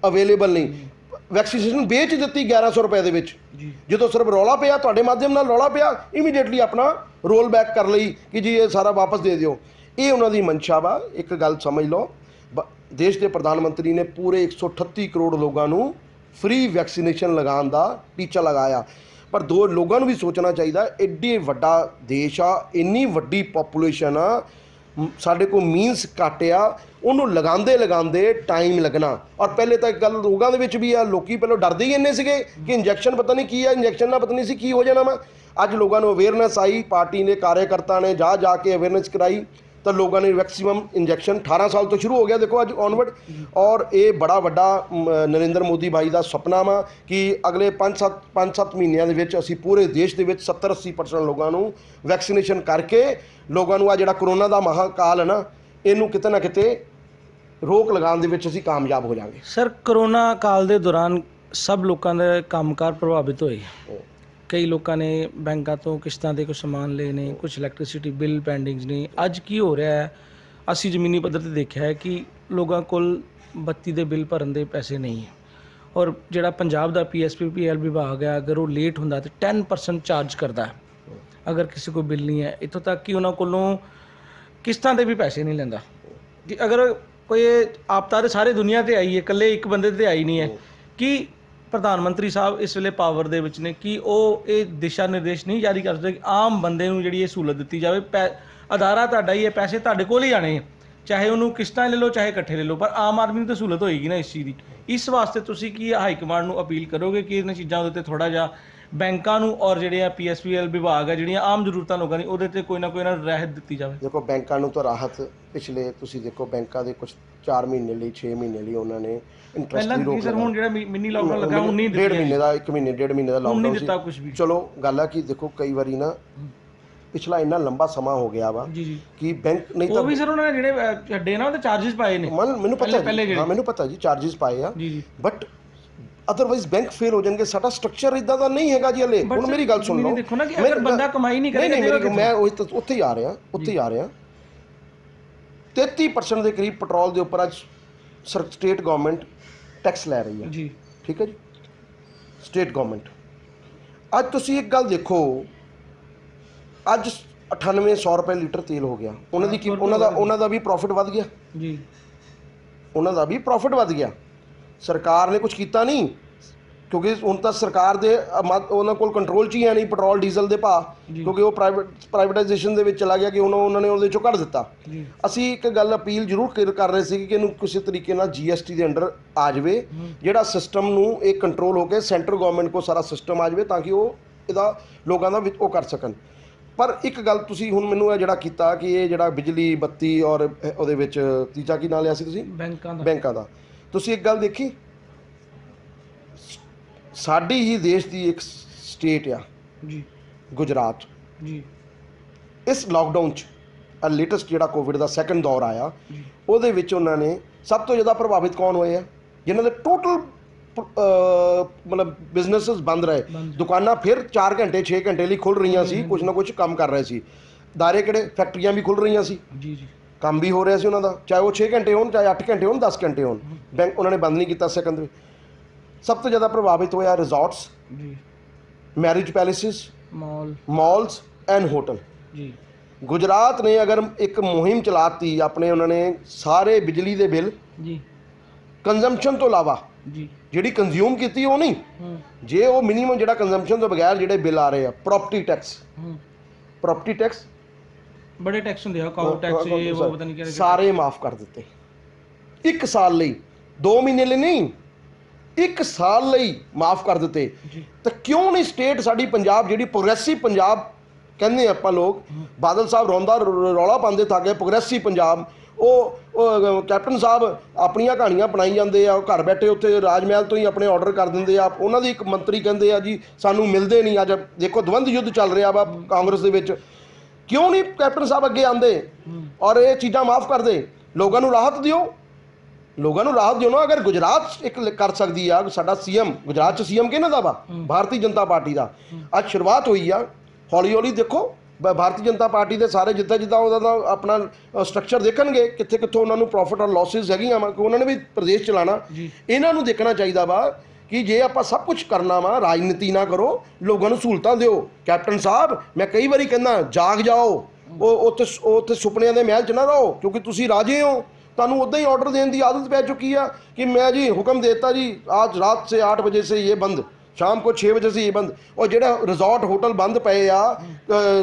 ਅਵੇਲੇਬਲ ਨਹੀਂ। ਵੈਕਸੀਨੇਸ਼ਨ ਵੇਚ ਦਿੱਤੀ 1100 ਰੁਪਏ ਦੇ ਵਿੱਚ। ਜਦੋਂ ਸਿਰਫ ਰੌਲਾ ਪਿਆ, ਤੁਹਾਡੇ ਮਾਧਿਅਮ ਨਾਲ ਰੌਲਾ ਪਿਆ, ਇਮੀਡੀਏਟਲੀ ਆਪਣਾ ਰੋਲ ਬੈਕ ਕਰ ਲਈ ਕਿ ਜੀ ਇਹ ਸਾਰਾ ਵਾਪਸ ਦੇ ਦਿਓ। ਇਹ ਉਹਨਾਂ ਦੀ ਮਨਸ਼ਾ ਵਾ। ਇੱਕ ਗੱਲ ਸਮਝ ਲਓ, ਦੇਸ਼ ਦੇ ਪ੍ਰਧਾਨ ਮੰਤਰੀ ਨੇ ਪੂਰੇ 138 ਕਰੋੜ ਲੋਕਾਂ ਨੂੰ ਫ੍ਰੀ ਵੈਕਸੀਨੇਸ਼ਨ ਲਗਾਉਣ ਦਾ ਟੀਚਾ ਲਗਾਇਆ। ਪਰ ਲੋਕਾਂ ਨੂੰ ਵੀ ਸੋਚਣਾ ਚਾਹੀਦਾ, ਐਡੇ ਵੱਡਾ ਦੇਸ਼ ਆ, ਇੰਨੀ ਵੱਡੀ ਪੋਪੂਲੇਸ਼ਨ ਆ, ਸਾਡੇ ਕੋਲ ਮੀਨਸ ਘੱਟ ਆ, ਉਹਨੂੰ ਲਗਾਉਂਦੇ ਟਾਈਮ ਲੱਗਣਾ। ਔਰ ਪਹਿਲੇ ਤਾਂ ਇੱਕ ਗੱਲ ਲੋਕਾਂ ਦੇ ਵਿੱਚ ਵੀ ਆ, ਲੋਕੀ ਪਹਿਲਾਂ ਡਰਦੇ ਹੀ ਇੰਨੇ ਸੀਗੇ ਕਿ ਇੰਜੈਕਸ਼ਨ ਪਤਾ ਨਹੀਂ ਕੀ ਆ, ਇੰਜੈਕਸ਼ਨ ਨਾਲ ਪਤਾ ਨਹੀਂ ਸੀ ਕੀ ਹੋ ਜਾਣਾ ਵਾ। ਅੱਜ ਲੋਕਾਂ ਨੂੰ ਅਵੇਅਰਨੈਸ ਆਈ, ਪਾਰਟੀ ਨੇ ਕਾਰਜਕਰਤਾ ਨੇ ਜਾ ਕੇ ਅਵੇਅਰਨੈਸ ਕਰਾਈ ਤਾਂ ਲੋਕਾਂ ਨੇ ਮੈਕਸਿਮਮ ਇੰਜੈਕਸ਼ਨ 18 ਸਾਲ ਤੋਂ ਸ਼ੁਰੂ ਹੋ ਗਿਆ ਦੇਖੋ ਅੱਜ ਔਨਵਰਡ। ਔਰ ਇਹ ਬੜਾ ਵੱਡਾ ਨਰਿੰਦਰ ਮੋਦੀ ਭਾਈ ਦਾ ਸੁਪਨਾ ਵਾ ਕਿ ਅਗਲੇ 5-7 ਮਹੀਨਿਆਂ ਦੇ ਵਿੱਚ ਅਸੀਂ ਪੂਰੇ ਦੇਸ਼ ਦੇ ਵਿੱਚ 70-80% ਲੋਕਾਂ ਨੂੰ ਵੈਕਸੀਨੇਸ਼ਨ ਕਰਕੇ ਲੋਕਾਂ ਨੂੰ ਆ ਜਿਹੜਾ ਕਰੋਨਾ ਦਾ ਮਹਾਕਾਲ ਹੈ ਨਾ, ਇਹਨੂੰ ਕਿਤੇ ਨਾ ਕਿਤੇ ਰੋਕ ਲਗਾਉਣ ਦੇ ਵਿੱਚ ਅਸੀਂ ਕਾਮਯਾਬ ਹੋ ਜਾਵਾਂਗੇ। ਸਰ ਕਰੋਨਾ ਕਾਲ ਦੇ ਦੌਰਾਨ ਸਭ ਲੋਕਾਂ ਦੇ ਕੰਮਕਾਰ ਪ੍ਰਭਾਵਿਤ ਹੋਏ। ਕਈ ਲੋਕਾਂ ਨੇ ਬੈਂਕਾਂ ਤੋਂ ਕਿਸ਼ਤਾਂ ਦੇ ਕੁਝ ਸਮਾਨ ਲਏ ਨੇ, ਕੁਝ ਇਲੈਕਟ੍ਰਿਸਿਟੀ ਬਿੱਲ ਪੈਂਡਿੰਗਸ ਨੇ। ਅੱਜ ਕੀ ਹੋ ਰਿਹਾ ਹੈ, ਅਸੀਂ ਜ਼ਮੀਨੀ ਪੱਧਰ ਤੇ ਦੇਖਿਆ ਹੈ ਕਿ ਲੋਕਾਂ ਕੋਲ ਬੱਤੀ ਦੇ ਬਿੱਲ ਭਰਨ ਦੇ ਪੈਸੇ ਨਹੀਂ ਹੈ। ਔਰ ਜਿਹੜਾ ਪੰਜਾਬ ਦਾ PSPPL ਵਿਭਾਗ ਹੈ, ਅਗਰ ਉਹ ਲੇਟ ਹੁੰਦਾ ਤਾਂ 10% ਚਾਰਜ ਕਰਦਾ ਹੈ ਅਗਰ ਕਿਸੇ ਕੋਲ ਬਿੱਲ ਨਹੀਂ ਹੈ। ਇੱਥੋਂ ਤੱਕ ਕਿ ਉਹਨਾਂ ਕੋਲੋਂ ਕਿਸ਼ਤਾਂ ਦੇ ਵੀ ਪੈਸੇ ਨਹੀਂ ਲੈਂਦਾ। ਕਿ ਅਗਰ ਕੋਈ ਆਪਦਾ ਤਾਂ ਸਾਰੇ ਦੁਨੀਆ 'ਤੇ ਆਈ ਹੈ, ਇਕੱਲੇ ਇੱਕ ਬੰਦੇ 'ਤੇ ਆਈ ਨਹੀਂ ਹੈ। ਕਿ ਪ੍ਰਧਾਨ ਮੰਤਰੀ ਸਾਹਿਬ ਇਸ ਵੇਲੇ ਪਾਵਰ ਦੇ ਵਿੱਚ ਨੇ ਕਿ ਉਹ ਇਹ ਦਿਸ਼ਾ ਨਿਰਦੇਸ਼ ਨਹੀਂ ਜਾਰੀ ਕਰ ਸਕਦੇ ਕਿ ਆਮ ਬੰਦੇ ਨੂੰ ਜਿਹੜੀ ਇਹ ਸਹੂਲਤ ਦਿੱਤੀ ਜਾਵੇ। ਅਦਾਰਾ ਤੁਹਾਡਾ ਹੀ ਹੈ, ਪੈਸੇ ਤੁਹਾਡੇ ਕੋਲ ਹੀ ਆਣੇ ਚਾਹੇ ਉਹਨੂੰ ਕਿਸ਼ਤਾਂ ਲੈ ਲਓ ਚਾਹੇ ਇਕੱਠੇ ਲੈ ਲਓ, ਪਰ ਆਮ ਆਦਮੀ ਨੂੰ ਤਾਂ ਸਹੂਲਤ ਹੋਏਗੀ ਨਾ ਇਸ ਚੀਜ਼ ਦੀ। ਇਸ ਵਾਸਤੇ ਤੁਸੀਂ ਕੀ ਹਾਈ ਕਮਾਂਡ ਨੂੰ ਅਪੀਲ ਕਰੋਗੇ ਕਿ ਇਹਨਾਂ ਚੀਜ਼ਾਂ ਦੇ ਉੱਤੇ ਥੋੜਾ ਜਿਹਾ ਬੈਂਕਾਂ ਨੂੰ ਔਰ ਜਿਹੜੇ ਆ PSPL ਵਿਭਾਗ ਆ ਜਿਹੜੀਆਂ ਆਮ ਜ਼ਰੂਰਤਾਂ ਲੋਕਾਂ ਦੀ ਉਹਦੇ ਤੇ ਕੋਈ ਨਾ ਕੋਈ ਨਾ ਰਹਿਤ ਦਿੱਤੀ ਜਾਵੇ? ਦੇਖੋ ਬੈਂਕਾਂ ਨੂੰ ਤਾਂ ਰਾਹਤ ਪਿਛਲੇ ਤੁਸੀਂ ਦੇਖੋ ਬੈਂਕਾਂ ਦੇ ਕੁਝ 4 ਮਹੀਨੇ ਲਈ 6 ਮਹੀਨੇ ਲਈ ਉਹਨਾਂ ਨੇ ਇੰਟਰਸਟ ਪਹਿਲਾਂ ਦੀ ਰੋਕ ਸਰ ਹੁਣ ਜਿਹੜਾ ਮਿੰਨੀ ਲਾਕਡਾਊਨ ਲੱਗਾ ਹੁਣ ਨਹੀਂ ਦਿੱਤਾ, ਡੇਢ ਮਹੀਨੇ ਦਾ 1 ਮਹੀਨੇ 1.5 ਮਹੀਨੇ ਦਾ ਹੁਣ ਨਹੀਂ ਲਾਕਡਾਊਨ ਦਿੱਤਾ ਕੁਝ ਵੀ। ਚਲੋ ਗੱਲ ਆ ਕਿ ਦੇਖੋ ਕਈ ਵਾਰੀ ਨਾ ਪਿਛਲਾ ਇੰਨਾ ਲੰਬਾ ਸਮਾਂ ਹੋ ਗਿਆ ਵਾ ਜੀ ਕਿ ਬੈਂਕ ਨਹੀਂ ਉਹ ਤਾਂ ਵੀ ਸਰ ਉਹਨਾਂ ਨੇ ਜਿਹੜੇ ਛੱਡੇ ਨਾ ਉਹਦੇ ਚਾਰजेस ਪਾਏ ਨੇ ਮੈਨੂੰ ਪਤਾ ਪਹਿਲੇ ਹੈ, ਹਾਂ ਮੈਨੂੰ ਪਤਾ ਜੀ ਚਾਰजेस ਪਾਏ ਆ, ਜੀ ਬਟ ਅਦਰਵਾਈਜ਼ ਬੈਂਕ ਫੇਲ ਹੋ ਜਾਣਗੇ। ਸਾਡਾ ਸਟਰਕਚਰ ਇਦਾਂ ਦਾ ਨਹੀਂ ਹੈਗਾ ਜੀ ਹਲੇ। ਹੁਣ ਮੇਰੀ ਗੱਲ ਸੁਣ ਲਓ, ਦੇਖੋ ਨਾ ਕਿ ਅਗਰ ਬੰਦਾ ਕਮਾਈ ਨਹੀਂ ਕਰੇਗਾ, ਮੈਂ ਉੱਥੇ ਹੀ ਆ ਰਿਹਾ 33% ਦੇ ਕਰੀਬ ਪੈਟਰੋਲ ਦੇ ਉੱਪਰ ਅੱਜ ਸਟੇਟ ਗਵਰਨਮੈਂਟ ਟੈਕਸ ਲੈ ਰਹੀ ਹੈ ਜੀ, ਠੀਕ ਹੈ ਜੀ, ਸਟੇਟ ਗਵਰਨਮੈਂਟ। ਅੱਜ ਤੁਸੀਂ ਇੱਕ ਗੱਲ ਦੇਖੋ, ਅੱਜ 9800 ਰੁਪਏ ਲੀਟਰ ਤੇਲ ਹੋ ਗਿਆ, ਉਹਨਾਂ ਦਾ ਵੀ ਪ੍ਰੋਫਿਟ ਵੱਧ ਗਿਆ ਜੀ, ਉਹਨਾਂ ਦਾ ਵੀ ਪ੍ਰੋਫਿਟ ਵੱਧ ਗਿਆ। ਸਰਕਾਰ ਨੇ ਕੁਝ ਕੀਤਾ ਨਹੀਂ, ਕਿਉਂਕਿ ਹੁਣ ਤਾਂ ਸਰਕਾਰ ਦੇ ਉਹਨਾਂ ਕੋਲ ਕੰਟਰੋਲ 'ਚ ਹੀ ਹੈ ਨਹੀਂ ਪੈਟਰੋਲ ਡੀਜ਼ਲ ਦੇ ਭਾਅ, ਕਿਉਂਕਿ ਉਹ ਪ੍ਰਾਈਵੇਟਾਈਜੇਸ਼ਨ ਦੇ ਵਿੱਚ ਚਲਾ ਗਿਆ ਕਿ ਉਹਨਾਂ ਨੇ ਉਹਦੇ 'ਚੋਂ ਕੱਢ ਦਿੱਤਾ। ਅਸੀਂ ਇੱਕ ਗੱਲ ਅਪੀਲ ਜ਼ਰੂਰ ਕਰ ਰਹੇ ਸੀ ਕਿ ਇਹਨੂੰ ਕਿਸੇ ਤਰੀਕੇ ਨਾਲ GST ਦੇ ਅੰਡਰ ਆ ਜਾਵੇ, ਜਿਹੜਾ ਸਿਸਟਮ ਨੂੰ ਇਹ ਕੰਟਰੋਲ ਹੋ ਕੇ ਸੈਂਟਰ ਗਵਰਨਮੈਂਟ ਕੋਲ ਸਾਰਾ ਸਿਸਟਮ ਆ ਜਾਵੇ ਤਾਂ ਕਿ ਉਹ ਇਹਦਾ ਲੋਕਾਂ ਦਾ ਉਹ ਕਰ ਸਕਣ। ਪਰ ਇੱਕ ਗੱਲ ਤੁਸੀਂ ਹੁਣ ਮੈਨੂੰ ਇਹ ਜਿਹੜਾ ਕੀਤਾ ਕਿ ਇਹ ਜਿਹੜਾ ਬਿਜਲੀ ਬੱਤੀ ਔਰ ਉਹਦੇ ਵਿੱਚ ਤੀਜਾ ਕੀ ਨਾਂ ਲਿਆ ਸੀ ਤੁਸੀਂ? ਬੈਂਕਾਂ ਦਾ। ਤੁਸੀਂ ਇੱਕ ਗੱਲ ਦੇਖੀ, ਸਾਡੀ ਹੀ ਦੇਸ਼ ਦੀ ਇੱਕ ਸਟੇਟ ਆ ਜੀ ਗੁਜਰਾਤ ਜੀ, ਇਸ ਲਾਕਡਾਊਨ 'ਚ ਲੇਟੈਸਟ ਜਿਹੜਾ ਕੋਵਿਡ ਦਾ ਸੈਕੰਡ ਦੌਰ ਆਇਆ ਉਹਦੇ ਵਿੱਚ ਉਹਨਾਂ ਨੇ ਸਭ ਤੋਂ ਜ਼ਿਆਦਾ ਪ੍ਰਭਾਵਿਤ ਕੌਣ ਹੋਏ ਆ? ਜਿਨ੍ਹਾਂ ਦੇ ਟੋਟਲ ਮਤਲਬ ਬਿਜ਼ਨੈਸਿਸ ਬੰਦ ਰਹੇ, ਦੁਕਾਨਾਂ ਫਿਰ 4 ਘੰਟੇ 6 ਘੰਟੇ ਲਈ ਖੁੱਲ੍ਹ ਰਹੀਆਂ ਸੀ, ਕੁਝ ਨਾ ਕੁਝ ਕੰਮ ਕਰ ਰਹੇ ਸੀ। ਦਾਇਰੇ ਕਿਹੜੇ? ਫੈਕਟਰੀਆਂ ਵੀ ਖੁੱਲ੍ਹ ਰਹੀਆਂ ਸੀ ਜੀ, ਕੰਮ ਵੀ ਹੋ ਰਿਹਾ ਸੀ ਉਹਨਾਂ ਦਾ, ਚਾਹੇ ਉਹ 6 ਘੰਟੇ ਹੋਣ ਚਾਹੇ 8 ਘੰਟੇ ਹੋਣ 10 ਘੰਟੇ ਹੋਣ, ਬੈਂਕ ਉਹਨਾਂ ਨੇ ਬੰਦ ਨਹੀਂ ਕੀਤਾ। ਸੈਕੰਡ ਸਭ ਤੋਂ ਜ਼ਿਆਦਾ ਪ੍ਰਭਾਵਿਤ ਹੋਇਆ ਰਿਜ਼ੋਰਟਸ ਜੀ, marriage palaces, Mala's and hotel ਜੀ। ਗੁਜਰਾਤ ਨੇ ਅਗਰ ਇੱਕ ਮੁਹਿੰਮ ਚਲਾਤੀ ਆਪਣੇ, ਉਹਨਾਂ ਨੇ ਸਾਰੇ ਬਿਜਲੀ ਦੇ ਬਿੱਲ ਜੀ ਕੰਜ਼ੰਪਸ਼ਨ ਤੋਂ ਇਲਾਵਾ ਜੀ ਜਿਹੜੀ ਕੰਜ਼ਿਊਮ ਕੀਤੀ ਉਹ ਨਹੀਂ, ਜੇ ਉਹ ਮਿਨੀਮਮ ਜਿਹੜਾ ਕੰਜ਼ੰਪਸ਼ਨ ਤੋਂ ਬਗੈਰ ਜਿਹੜੇ ਬਿੱਲ ਆ ਰਹੇ ਆ, ਪ੍ਰਾਪਰਟੀ ਟੈਕਸ ਬੜੇ ਟੈਕਸ ਹੁੰਦੇ ਆ, ਕਾਊ ਟੈਕਸ ਇਹ ਉਹ ਪਤਾ ਨਹੀਂ ਕਿਹੜੇ, ਸਾਰੇ ਮਾਫ ਕਰ ਦਿੱਤੇ 1 ਸਾਲ ਲਈ, 2 ਮਹੀਨੇ ਲਈ ਨਹੀਂ, 1 ਸਾਲ ਲਈ ਮਾਫ ਕਰ ਦਿੱਤੇ। ਤਾਂ ਕਿਉਂ ਨਹੀਂ ਸਟੇਟ ਸਾਡੀ ਪੰਜਾਬ ਜਿਹੜੀ ਪ੍ਰੋਗਰੈਸਿਵ ਪੰਜਾਬ ਕਹਿੰਦੇ ਆਪਾਂ ਲੋਕ, ਬਾਦਲ ਸਾਹਿਬ ਰੌਲਾ ਪਾਉਂਦੇ ਥੱਕ ਪ੍ਰੋਗਰੈਸਿਵ ਪੰਜਾਬ, ਉਹ ਕੈਪਟਨ ਸਾਹਿਬ ਆਪਣੀਆਂ ਕਹਾਣੀਆਂ ਬਣਾਈ ਜਾਂਦੇ ਆ, ਉਹ ਘਰ ਬੈਠੇ ਉੱਥੇ ਰਾਜ ਮਹਿਲ ਤੋਂ ਹੀ ਆਪਣੇ ਆਰਡਰ ਕਰ ਦਿੰਦੇ ਆ। ਉਹਨਾਂ ਦੀ ਇੱਕ ਮੰਤਰੀ ਕਹਿੰਦੇ ਆ ਜੀ ਸਾਨੂੰ ਮਿਲਦੇ ਨਹੀਂ। ਅੱਜ ਦੇਖੋ ਦਵੰਦ ਯੁੱਧ ਚੱਲ ਰਿਹਾ ਵਾ ਕਾਂਗਰਸ ਦੇ ਵਿੱਚ, ਕਿਉਂ ਨਹੀਂ ਕੈਪਟਨ ਸਾਹਿਬ ਅੱਗੇ ਆਉਂਦੇ ਔਰ ਇਹ ਚੀਜ਼ਾਂ ਮਾਫ ਕਰਦੇ? ਲੋਕਾਂ ਨੂੰ ਰਾਹਤ ਦਿਓ ਨਾ। ਅਗਰ ਗੁਜਰਾਤ ਇੱਕ ਕਰ ਸਕਦੀ ਆ, ਸਾਡਾ CM ਗੁਜਰਾਤ 'ਚ CM ਕਿਹਨਾਂ ਦਾ ਵਾ? ਭਾਰਤੀ ਜਨਤਾ ਪਾਰਟੀ ਦਾ। ਅੱਜ ਸ਼ੁਰੂਆਤ ਹੋਈ ਆ, ਹੌਲੀ ਹੌਲੀ ਦੇਖੋ ਭਾਰਤੀ ਜਨਤਾ ਪਾਰਟੀ ਦੇ ਸਾਰੇ ਜਿੱਦਾਂ ਉਹਦਾ ਦਾ ਆਪਣਾ ਸਟਰਕਚਰ ਦੇਖਣਗੇ, ਕਿੱਥੋਂ ਉਹਨਾਂ ਨੂੰ ਪ੍ਰੋਫਿਟ ਔਰ ਲਾਸਿਸ ਹੈਗੀਆਂ ਵਾ, ਕਿ ਉਹਨਾਂ ਨੇ ਵੀ ਪ੍ਰਦੇਸ਼ ਚਲਾਉਣਾ। ਇਹਨਾਂ ਨੂੰ ਦੇਖਣਾ ਚਾਹੀਦਾ ਵਾ ਕਿ ਜੇ ਆਪਾਂ ਸਭ ਕੁਝ ਕਰਨਾ ਵਾ, ਰਾਜਨੀਤੀ ਨਾ ਕਰੋ, ਲੋਕਾਂ ਨੂੰ ਸਹੂਲਤਾਂ ਦਿਓ। ਕੈਪਟਨ ਸਾਹਿਬ ਮੈਂ ਕਈ ਵਾਰੀ ਕਹਿੰਦਾ ਜਾਗ ਜਾਓ, ਉਹ ਉੱਥੇ ਸੁਪਨਿਆਂ ਦੇ ਮਹਿਲ 'ਚ ਨਾ ਰਹੋ, ਕਿਉਂਕਿ ਤੁਸੀਂ ਰਾਜੇ ਹੋ। ਤੁਹਾਨੂੰ ਉੱਦਾਂ ਹੀ ਆਰਡਰ ਦੇਣ ਦੀ ਆਦਤ ਪੈ ਚੁੱਕੀ ਆ ਕਿ ਮੈਂ ਜੀ ਹੁਕਮ ਦੇਤਾ ਜੀ आज रात से 8 बजे से ये बंद, शाम को 6 बजे से ये बंद। और ਜਿਹੜਾ ਰਿਜ਼ੋਰਟ ਹੋਟਲ ਬੰਦ ਪਏ ਆ,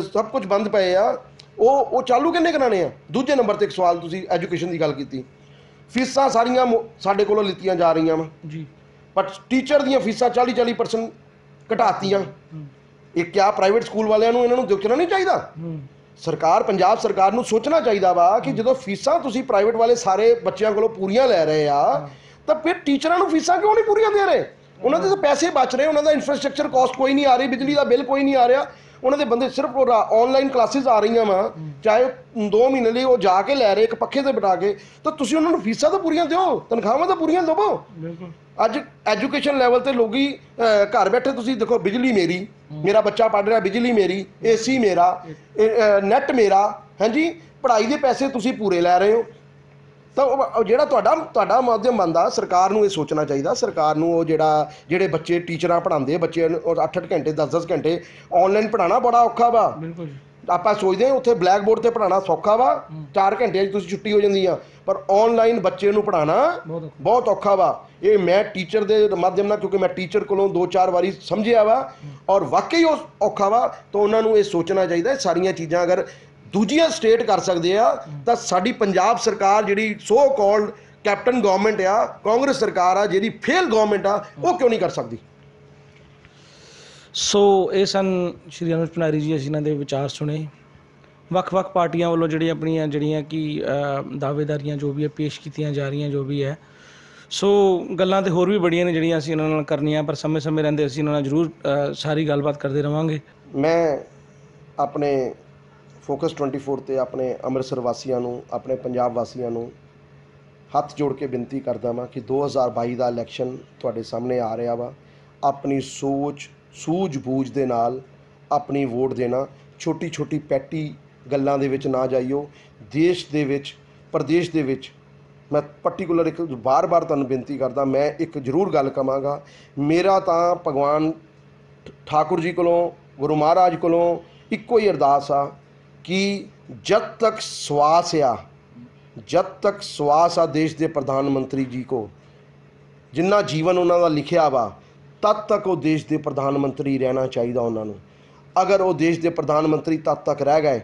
ਸਭ ਕੁਝ ਬੰਦ ਪਏ ਆ, ਉਹ ਚਾਲੂ ਕਿੰਨੇ ਕਰਾਣੇ ਆ? ਦੂਜੇ ਨੰਬਰ ਤੇ ਇੱਕ ਸਵਾਲ ਤੁਸੀਂ ਐਜੂਕੇਸ਼ਨ ਦੀ ਗੱਲ ਕੀਤੀ, ਫੀਸਾਂ ਸਾਰੀਆਂ ਸਾਡੇ ਕੋਲੋਂ ਲਿੱਤੀਆਂ ਜਾ ਰਹੀਆਂ ਵਾ ਜੀ, ਪਰ ਟੀਚਰ ਦੀਆਂ ਫੀਸਾਂ 40% ਘਟਾਤੀਆਂ। ਇਹ ਕਿਆ ਪ੍ਰਾਈਵੇਟ ਸਕੂਲ ਵਾਲਿਆਂ ਨੂੰ ਇਹਨਾਂ ਨੂੰ ਦੇਖਣਾ ਨਹੀਂ ਚਾਹੀਦਾ? ਪੰਜਾਬ ਸਰਕਾਰ ਨੂੰ ਸੋਚਣਾ ਚਾਹੀਦਾ ਵਾ ਕਿ ਜਦੋਂ ਫੀਸਾਂ ਤੁਸੀਂ ਪ੍ਰਾਈਵੇਟ ਵਾਲੇ ਸਾਰੇ ਬੱਚਿਆਂ ਕੋਲੋਂ ਪੂਰੀਆਂ ਲੈ ਰਹੇ ਆ, ਤਾਂ ਫਿਰ ਟੀਚਰਾਂ ਨੂੰ ਫੀਸਾਂ ਕਿਉਂ ਨਹੀਂ ਪੂਰੀਆਂ ਦੇ ਰਹੇ? ਉਹਨਾਂ ਦੇ ਤਾਂ ਪੈਸੇ ਬਚ ਰਹੇ, ਉਹਨਾਂ ਦਾ ਇਨਫਰਾਸਟ੍ਰਕਚਰ ਕਾਸਟ ਕੋਈ ਨਹੀਂ ਆ ਰਹੀ, ਬਿਜਲੀ ਦਾ ਬਿੱਲ ਕੋਈ ਨਹੀਂ ਆ ਰਿਹਾ, ਉਹਨਾਂ ਦੇ ਬੰਦੇ ਸਿਰਫ ਆਨਲਾਈਨ ਕਲਾਸਿਸ ਆ ਰਹੀਆਂ ਵਾ, ਚਾਹੇ 2 ਮਹੀਨੇ ਲਈ ਉਹ ਜਾ ਕੇ ਲੈ ਰਹੇ ਇੱਕ ਪੱਖੇ ਤੇ ਬਿਠਾ ਕੇ, ਤਾਂ ਤੁਸੀਂ ਉਹਨਾਂ ਨੂੰ ਫੀਸਾਂ ਤਾਂ ਪੂਰੀਆਂ ਦਿਓ, ਤਨਖਾਹਾਂ ਤਾਂ ਪੂਰੀਆਂ ਦੇਵੋ। ਅੱਜ ਐਜੂਕੇਸ਼ਨ ਲੈਵਲ ਤੇ ਲੋਕੀ ਘਰ ਬੈਠੇ ਤੁਸੀਂ ਦੇਖੋ, ਬਿਜਲੀ ਮੇਰੀ, ਮੇਰਾ ਬੱਚਾ ਪੜ੍ਹ ਰਿਹਾ, ਬਿਜਲੀ ਮੇਰੀ, AC ਮੇਰਾ, ਨੈਟ ਮੇਰਾ, ਹਾਂਜੀ, ਪੜ੍ਹਾਈ ਦੇ ਪੈਸੇ ਤੁਸੀਂ ਪੂਰੇ ਲੈ ਰਹੇ ਹੋ। ਤਾਂ ਉਹ ਜਿਹੜਾ ਤੁਹਾਡਾ ਮਾਧਿਅਮ ਬਣਦਾ, ਸਰਕਾਰ ਨੂੰ ਇਹ ਸੋਚਣਾ ਚਾਹੀਦਾ। ਸਰਕਾਰ ਨੂੰ ਉਹ ਜਿਹੜੇ ਬੱਚੇ ਟੀਚਰਾਂ ਪੜ੍ਹਾਉਂਦੇ ਬੱਚੇ ਨੂੰ 8-8 ਘੰਟੇ 10-10 ਘੰਟੇ ਆਨਲਾਈਨ ਪੜ੍ਹਾਉਣਾ ਬੜਾ ਔਖਾ ਵਾ। ਬਿਲਕੁਲ ਆਪਾਂ ਸੋਚਦੇ ਹਾਂ ਉੱਥੇ ਬਲੈਕ ਬੋਰਡ ਤੇ ਪੜ੍ਹਾਉਣਾ ਸੌਖਾ ਵਾ, 4 ਘੰਟਿਆਂ 'ਚ ਤੁਸੀਂ ਛੁੱਟੀ ਹੋ ਜਾਂਦੀ ਆ, ਪਰ ਆਨਲਾਈਨ ਬੱਚੇ ਨੂੰ ਪੜ੍ਹਾਉਣਾ ਬਹੁਤ ਔਖਾ ਵਾ। ਇਹ ਮੈਂ ਟੀਚਰ ਦੇ ਮਾਧਿਅਮ ਨਾਲ, ਕਿਉਂਕਿ ਮੈਂ ਟੀਚਰ ਕੋਲੋਂ 2-4 ਵਾਰੀ ਸਮਝਿਆ ਵਾ ਔਰ ਵਾਕਈ ਉਹ ਔਖਾ ਵਾ। ਤਾਂ ਉਹਨਾਂ ਨੂੰ ਇਹ ਸੋਚਣਾ ਚਾਹੀਦਾ ਸਾਰੀਆਂ ਚੀਜ਼ਾਂ ਅਗਰ ਦੂਜੀਆਂ ਸਟੇਟ ਕਰ ਸਕਦੇ ਆ, ਤਾਂ ਸਾਡੀ ਪੰਜਾਬ ਸਰਕਾਰ ਜਿਹੜੀ ਸੋ ਕਾਲਡ ਕੈਪਟਨ ਗਵਰਨਮੈਂਟ ਆ, ਕਾਂਗਰਸ ਸਰਕਾਰ ਆ ਜਿਹੜੀ ਫੇਲ ਗਵਰਨਮੈਂਟ ਆ, ਉਹ ਕਿਉਂ ਨਹੀਂ ਕਰ ਸਕਦੀ? ਸੋ ਇਹ ਸਨ ਸ਼੍ਰੀ ਅਨੁਜ ਪਨਾਰੀ ਜੀ, ਅਸੀਂ ਇਹਨਾਂ ਦੇ ਵਿਚਾਰ ਸੁਣੇ। ਵੱਖ-ਵੱਖ ਪਾਰਟੀਆਂ ਵੱਲੋਂ ਜਿਹੜੀਆਂ ਕਿ ਦਾਅਵੇਦਾਰੀਆਂ ਜੋ ਵੀ ਹੈ ਪੇਸ਼ ਕੀਤੀਆਂ ਜਾ ਰਹੀਆਂ, ਜੋ ਵੀ ਹੈ। ਸੋ ਗੱਲਾਂ ਤੇ ਹੋਰ ਵੀ ਬੜੀਆਂ ਨੇ ਜਿਹੜੀਆਂ ਅਸੀਂ ਇਹਨਾਂ ਨਾਲ ਕਰਨੀਆਂ, ਪਰ ਸਮੇਂ ਰਹਿੰਦੇ ਅਸੀਂ ਇਹਨਾਂ ਨਾਲ ਜ਼ਰੂਰ ਸਾਰੀ ਗੱਲਬਾਤ ਕਰਦੇ ਰਵਾਂਗੇ। ਮੈਂ ਆਪਣੇ ਫੋਕਸ 24 ਤੇ ਆਪਣੇ ਅੰਮ੍ਰਿਤਸਰ ਵਾਸੀਆਂ ਨੂੰ, ਆਪਣੇ ਪੰਜਾਬ ਵਾਸੀਆਂ ਨੂੰ ਹੱਥ ਜੋੜ ਕੇ ਬੇਨਤੀ ਕਰਦਾ ਵਾਂ ਕਿ 2022 ਦਾ ਇਲੈਕਸ਼ਨ ਤੁਹਾਡੇ ਸਾਹਮਣੇ ਆ ਰਿਹਾ ਵਾ। ਆਪਣੀ ਸੋਚ ਸੂਝ-ਬੂਝ ਦੇ ਨਾਲ ਆਪਣੀ ਵੋਟ ਦੇਣਾ, ਛੋਟੀ ਪੈਟੀ ਗੱਲਾਂ ਦੇ ਵਿੱਚ ਨਾ ਜਾਈਓ। ਦੇਸ਼ ਦੇ ਵਿੱਚ, ਪ੍ਰਦੇਸ਼ ਦੇ ਵਿੱਚ ਮੈਂ ਪਰਟੀਕੂਲਰ ਇੱਕ ਬਾਰ-ਬਾਰ ਤੁਹਾਨੂੰ ਬੇਨਤੀ ਕਰਦਾ, ਮੈਂ ਇੱਕ ਜ਼ਰੂਰ ਗੱਲ ਕਵਾਂਗਾ। ਮੇਰਾ ਤਾਂ ਭਗਵਾਨ ਠਾਕੁਰ ਜੀ ਕੋਲੋਂ, ਗੁਰੂ ਮਹਾਰਾਜ ਕੋਲੋਂ ਇੱਕੋ ਹੀ ਅਰਦਾਸ ਆ ਕਿ ਜਦ ਤੱਕ ਸਵਾਸ ਆ ਦੇਸ਼ ਦੇ ਪ੍ਰਧਾਨ ਮੰਤਰੀ ਜੀ ਕੋ, ਜਿੰਨਾ ਜੀਵਨ ਉਹਨਾਂ ਦਾ ਲਿਖਿਆ ਵਾ, ਤਦ ਤੱਕ ਉਹ ਦੇਸ਼ ਦੇ ਪ੍ਰਧਾਨ ਮੰਤਰੀ ਰਹਿਣਾ ਚਾਹੀਦਾ ਉਹਨਾਂ ਨੂੰ। ਅਗਰ ਉਹ ਦੇਸ਼ ਦੇ ਪ੍ਰਧਾਨ ਮੰਤਰੀ ਤਦ ਤੱਕ ਰਹਿ ਗਏ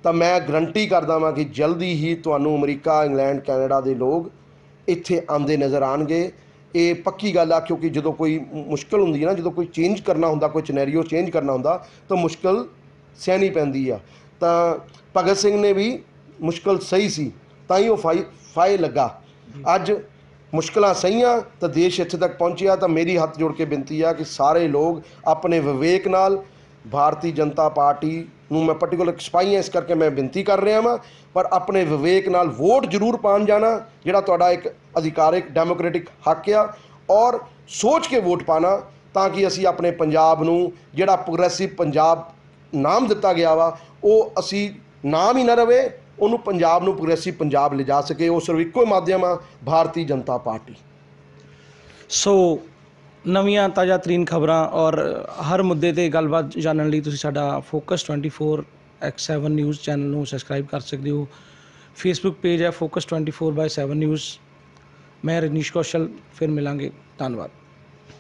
ਤਾਂ ਮੈਂ ਗਰੰਟੀ ਕਰਦਾ ਵਾਂ ਕਿ ਜਲਦੀ ਹੀ ਤੁਹਾਨੂੰ ਅਮਰੀਕਾ, ਇੰਗਲੈਂਡ, ਕੈਨੇਡਾ ਦੇ ਲੋਕ ਇੱਥੇ ਆਉਂਦੇ ਨਜ਼ਰ ਆਉਣਗੇ। ਇਹ ਪੱਕੀ ਗੱਲ ਆ, ਕਿਉਂਕਿ ਜਦੋਂ ਕੋਈ ਮੁਸ਼ਕਿਲ ਹੁੰਦੀ ਹੈ ਨਾ, ਜਦੋਂ ਕੋਈ ਚੇਂਜ ਕਰਨਾ ਹੁੰਦਾ, ਕੋਈ ਸਿਨੈਰੀਓ ਚੇਂਜ ਕਰਨਾ ਹੁੰਦਾ, ਤਾਂ ਮੁਸ਼ਕਿਲ ਸਹਿਣੀ ਪੈਂਦੀ ਆ। ਤਾਂ ਭਗਤ ਸਿੰਘ ਨੇ ਵੀ ਮੁਸ਼ਕਿਲ ਸਹੀ ਸੀ, ਤਾਂ ਹੀ ਉਹ ਫਾਇ ਲੱਗਾ। ਅੱਜ ਮੁਸ਼ਕਿਲਾਂ ਸਹੀਆਂ ਤਾਂ ਦੇਸ਼ ਇੱਥੇ ਤੱਕ ਪਹੁੰਚਿਆ। ਤਾਂ ਮੇਰੀ ਹੱਥ ਜੋੜ ਕੇ ਬੇਨਤੀ ਆ ਕਿ ਸਾਰੇ ਲੋਕ ਆਪਣੇ ਵਿਵੇਕ ਨਾਲ ਭਾਰਤੀ ਜਨਤਾ ਪਾਰਟੀ ਨੂੰ, ਮੈਂ ਪਰਟੀਕੂਲਰ ਸਿਪਾਹੀਆਂ ਇਸ ਕਰਕੇ ਮੈਂ ਬੇਨਤੀ ਕਰ ਰਿਹਾ ਵਾਂ, ਪਰ ਆਪਣੇ ਵਿਵੇਕ ਨਾਲ ਵੋਟ ਜ਼ਰੂਰ ਪਾਉਣ ਜਾਣਾ, ਜਿਹੜਾ ਤੁਹਾਡਾ ਇੱਕ ਅਧਿਕਾਰਿਕ ਡੈਮੋਕ੍ਰੈਟਿਕ ਹੱਕ ਆ, ਔਰ ਸੋਚ ਕੇ ਵੋਟ ਪਾਣਾ, ਤਾਂ ਕਿ ਅਸੀਂ ਆਪਣੇ ਪੰਜਾਬ ਨੂੰ, ਜਿਹੜਾ ਪ੍ਰੋਗਰੈਸਿਵ ਪੰਜਾਬ ਨਾਮ ਦਿੱਤਾ ਗਿਆ ਵਾ, ਉਹ ਅਸੀਂ ਨਾਮ ਹੀ ਨਾ ਰਵੇ, ਉਹਨੂੰ ਪੰਜਾਬ ਨੂੰ ਪ੍ਰੋਗਰੈਸਿਵ ਪੰਜਾਬ ਲਿਜਾ ਸਕੇ। ਉਹ ਸਿਰਫ ਇੱਕੋ ਹੀ ਮਾਧਿਅਮ ਆ, ਭਾਰਤੀ ਜਨਤਾ ਪਾਰਟੀ। ਸੋ ਨਵੀਆਂ ਤਾਜ਼ਾ ਤਰੀਨ ਖਬਰਾਂ ਔਰ ਹਰ ਮੁੱਦੇ ਤੇ ਗੱਲਬਾਤ ਜਾਣਨ ਲਈ ਤੁਸੀਂ ਸਾਡਾ ਫੋਕਸ 24x7 ਨਿਊਜ਼ ਚੈਨਲ ਨੂੰ ਸਬਸਕ੍ਰਾਈਬ ਕਰ ਸਕਦੇ ਹੋ। ਫੇਸਬੁੱਕ ਪੇਜ ਹੈ focus 24/7 ਨਿਊਜ਼। ਮੈਂ ਰਜਨੀਸ਼ ਕੌਸ਼ਲ, ਫਿਰ ਮਿਲਾਂਗੇ। ਧੰਨਵਾਦ।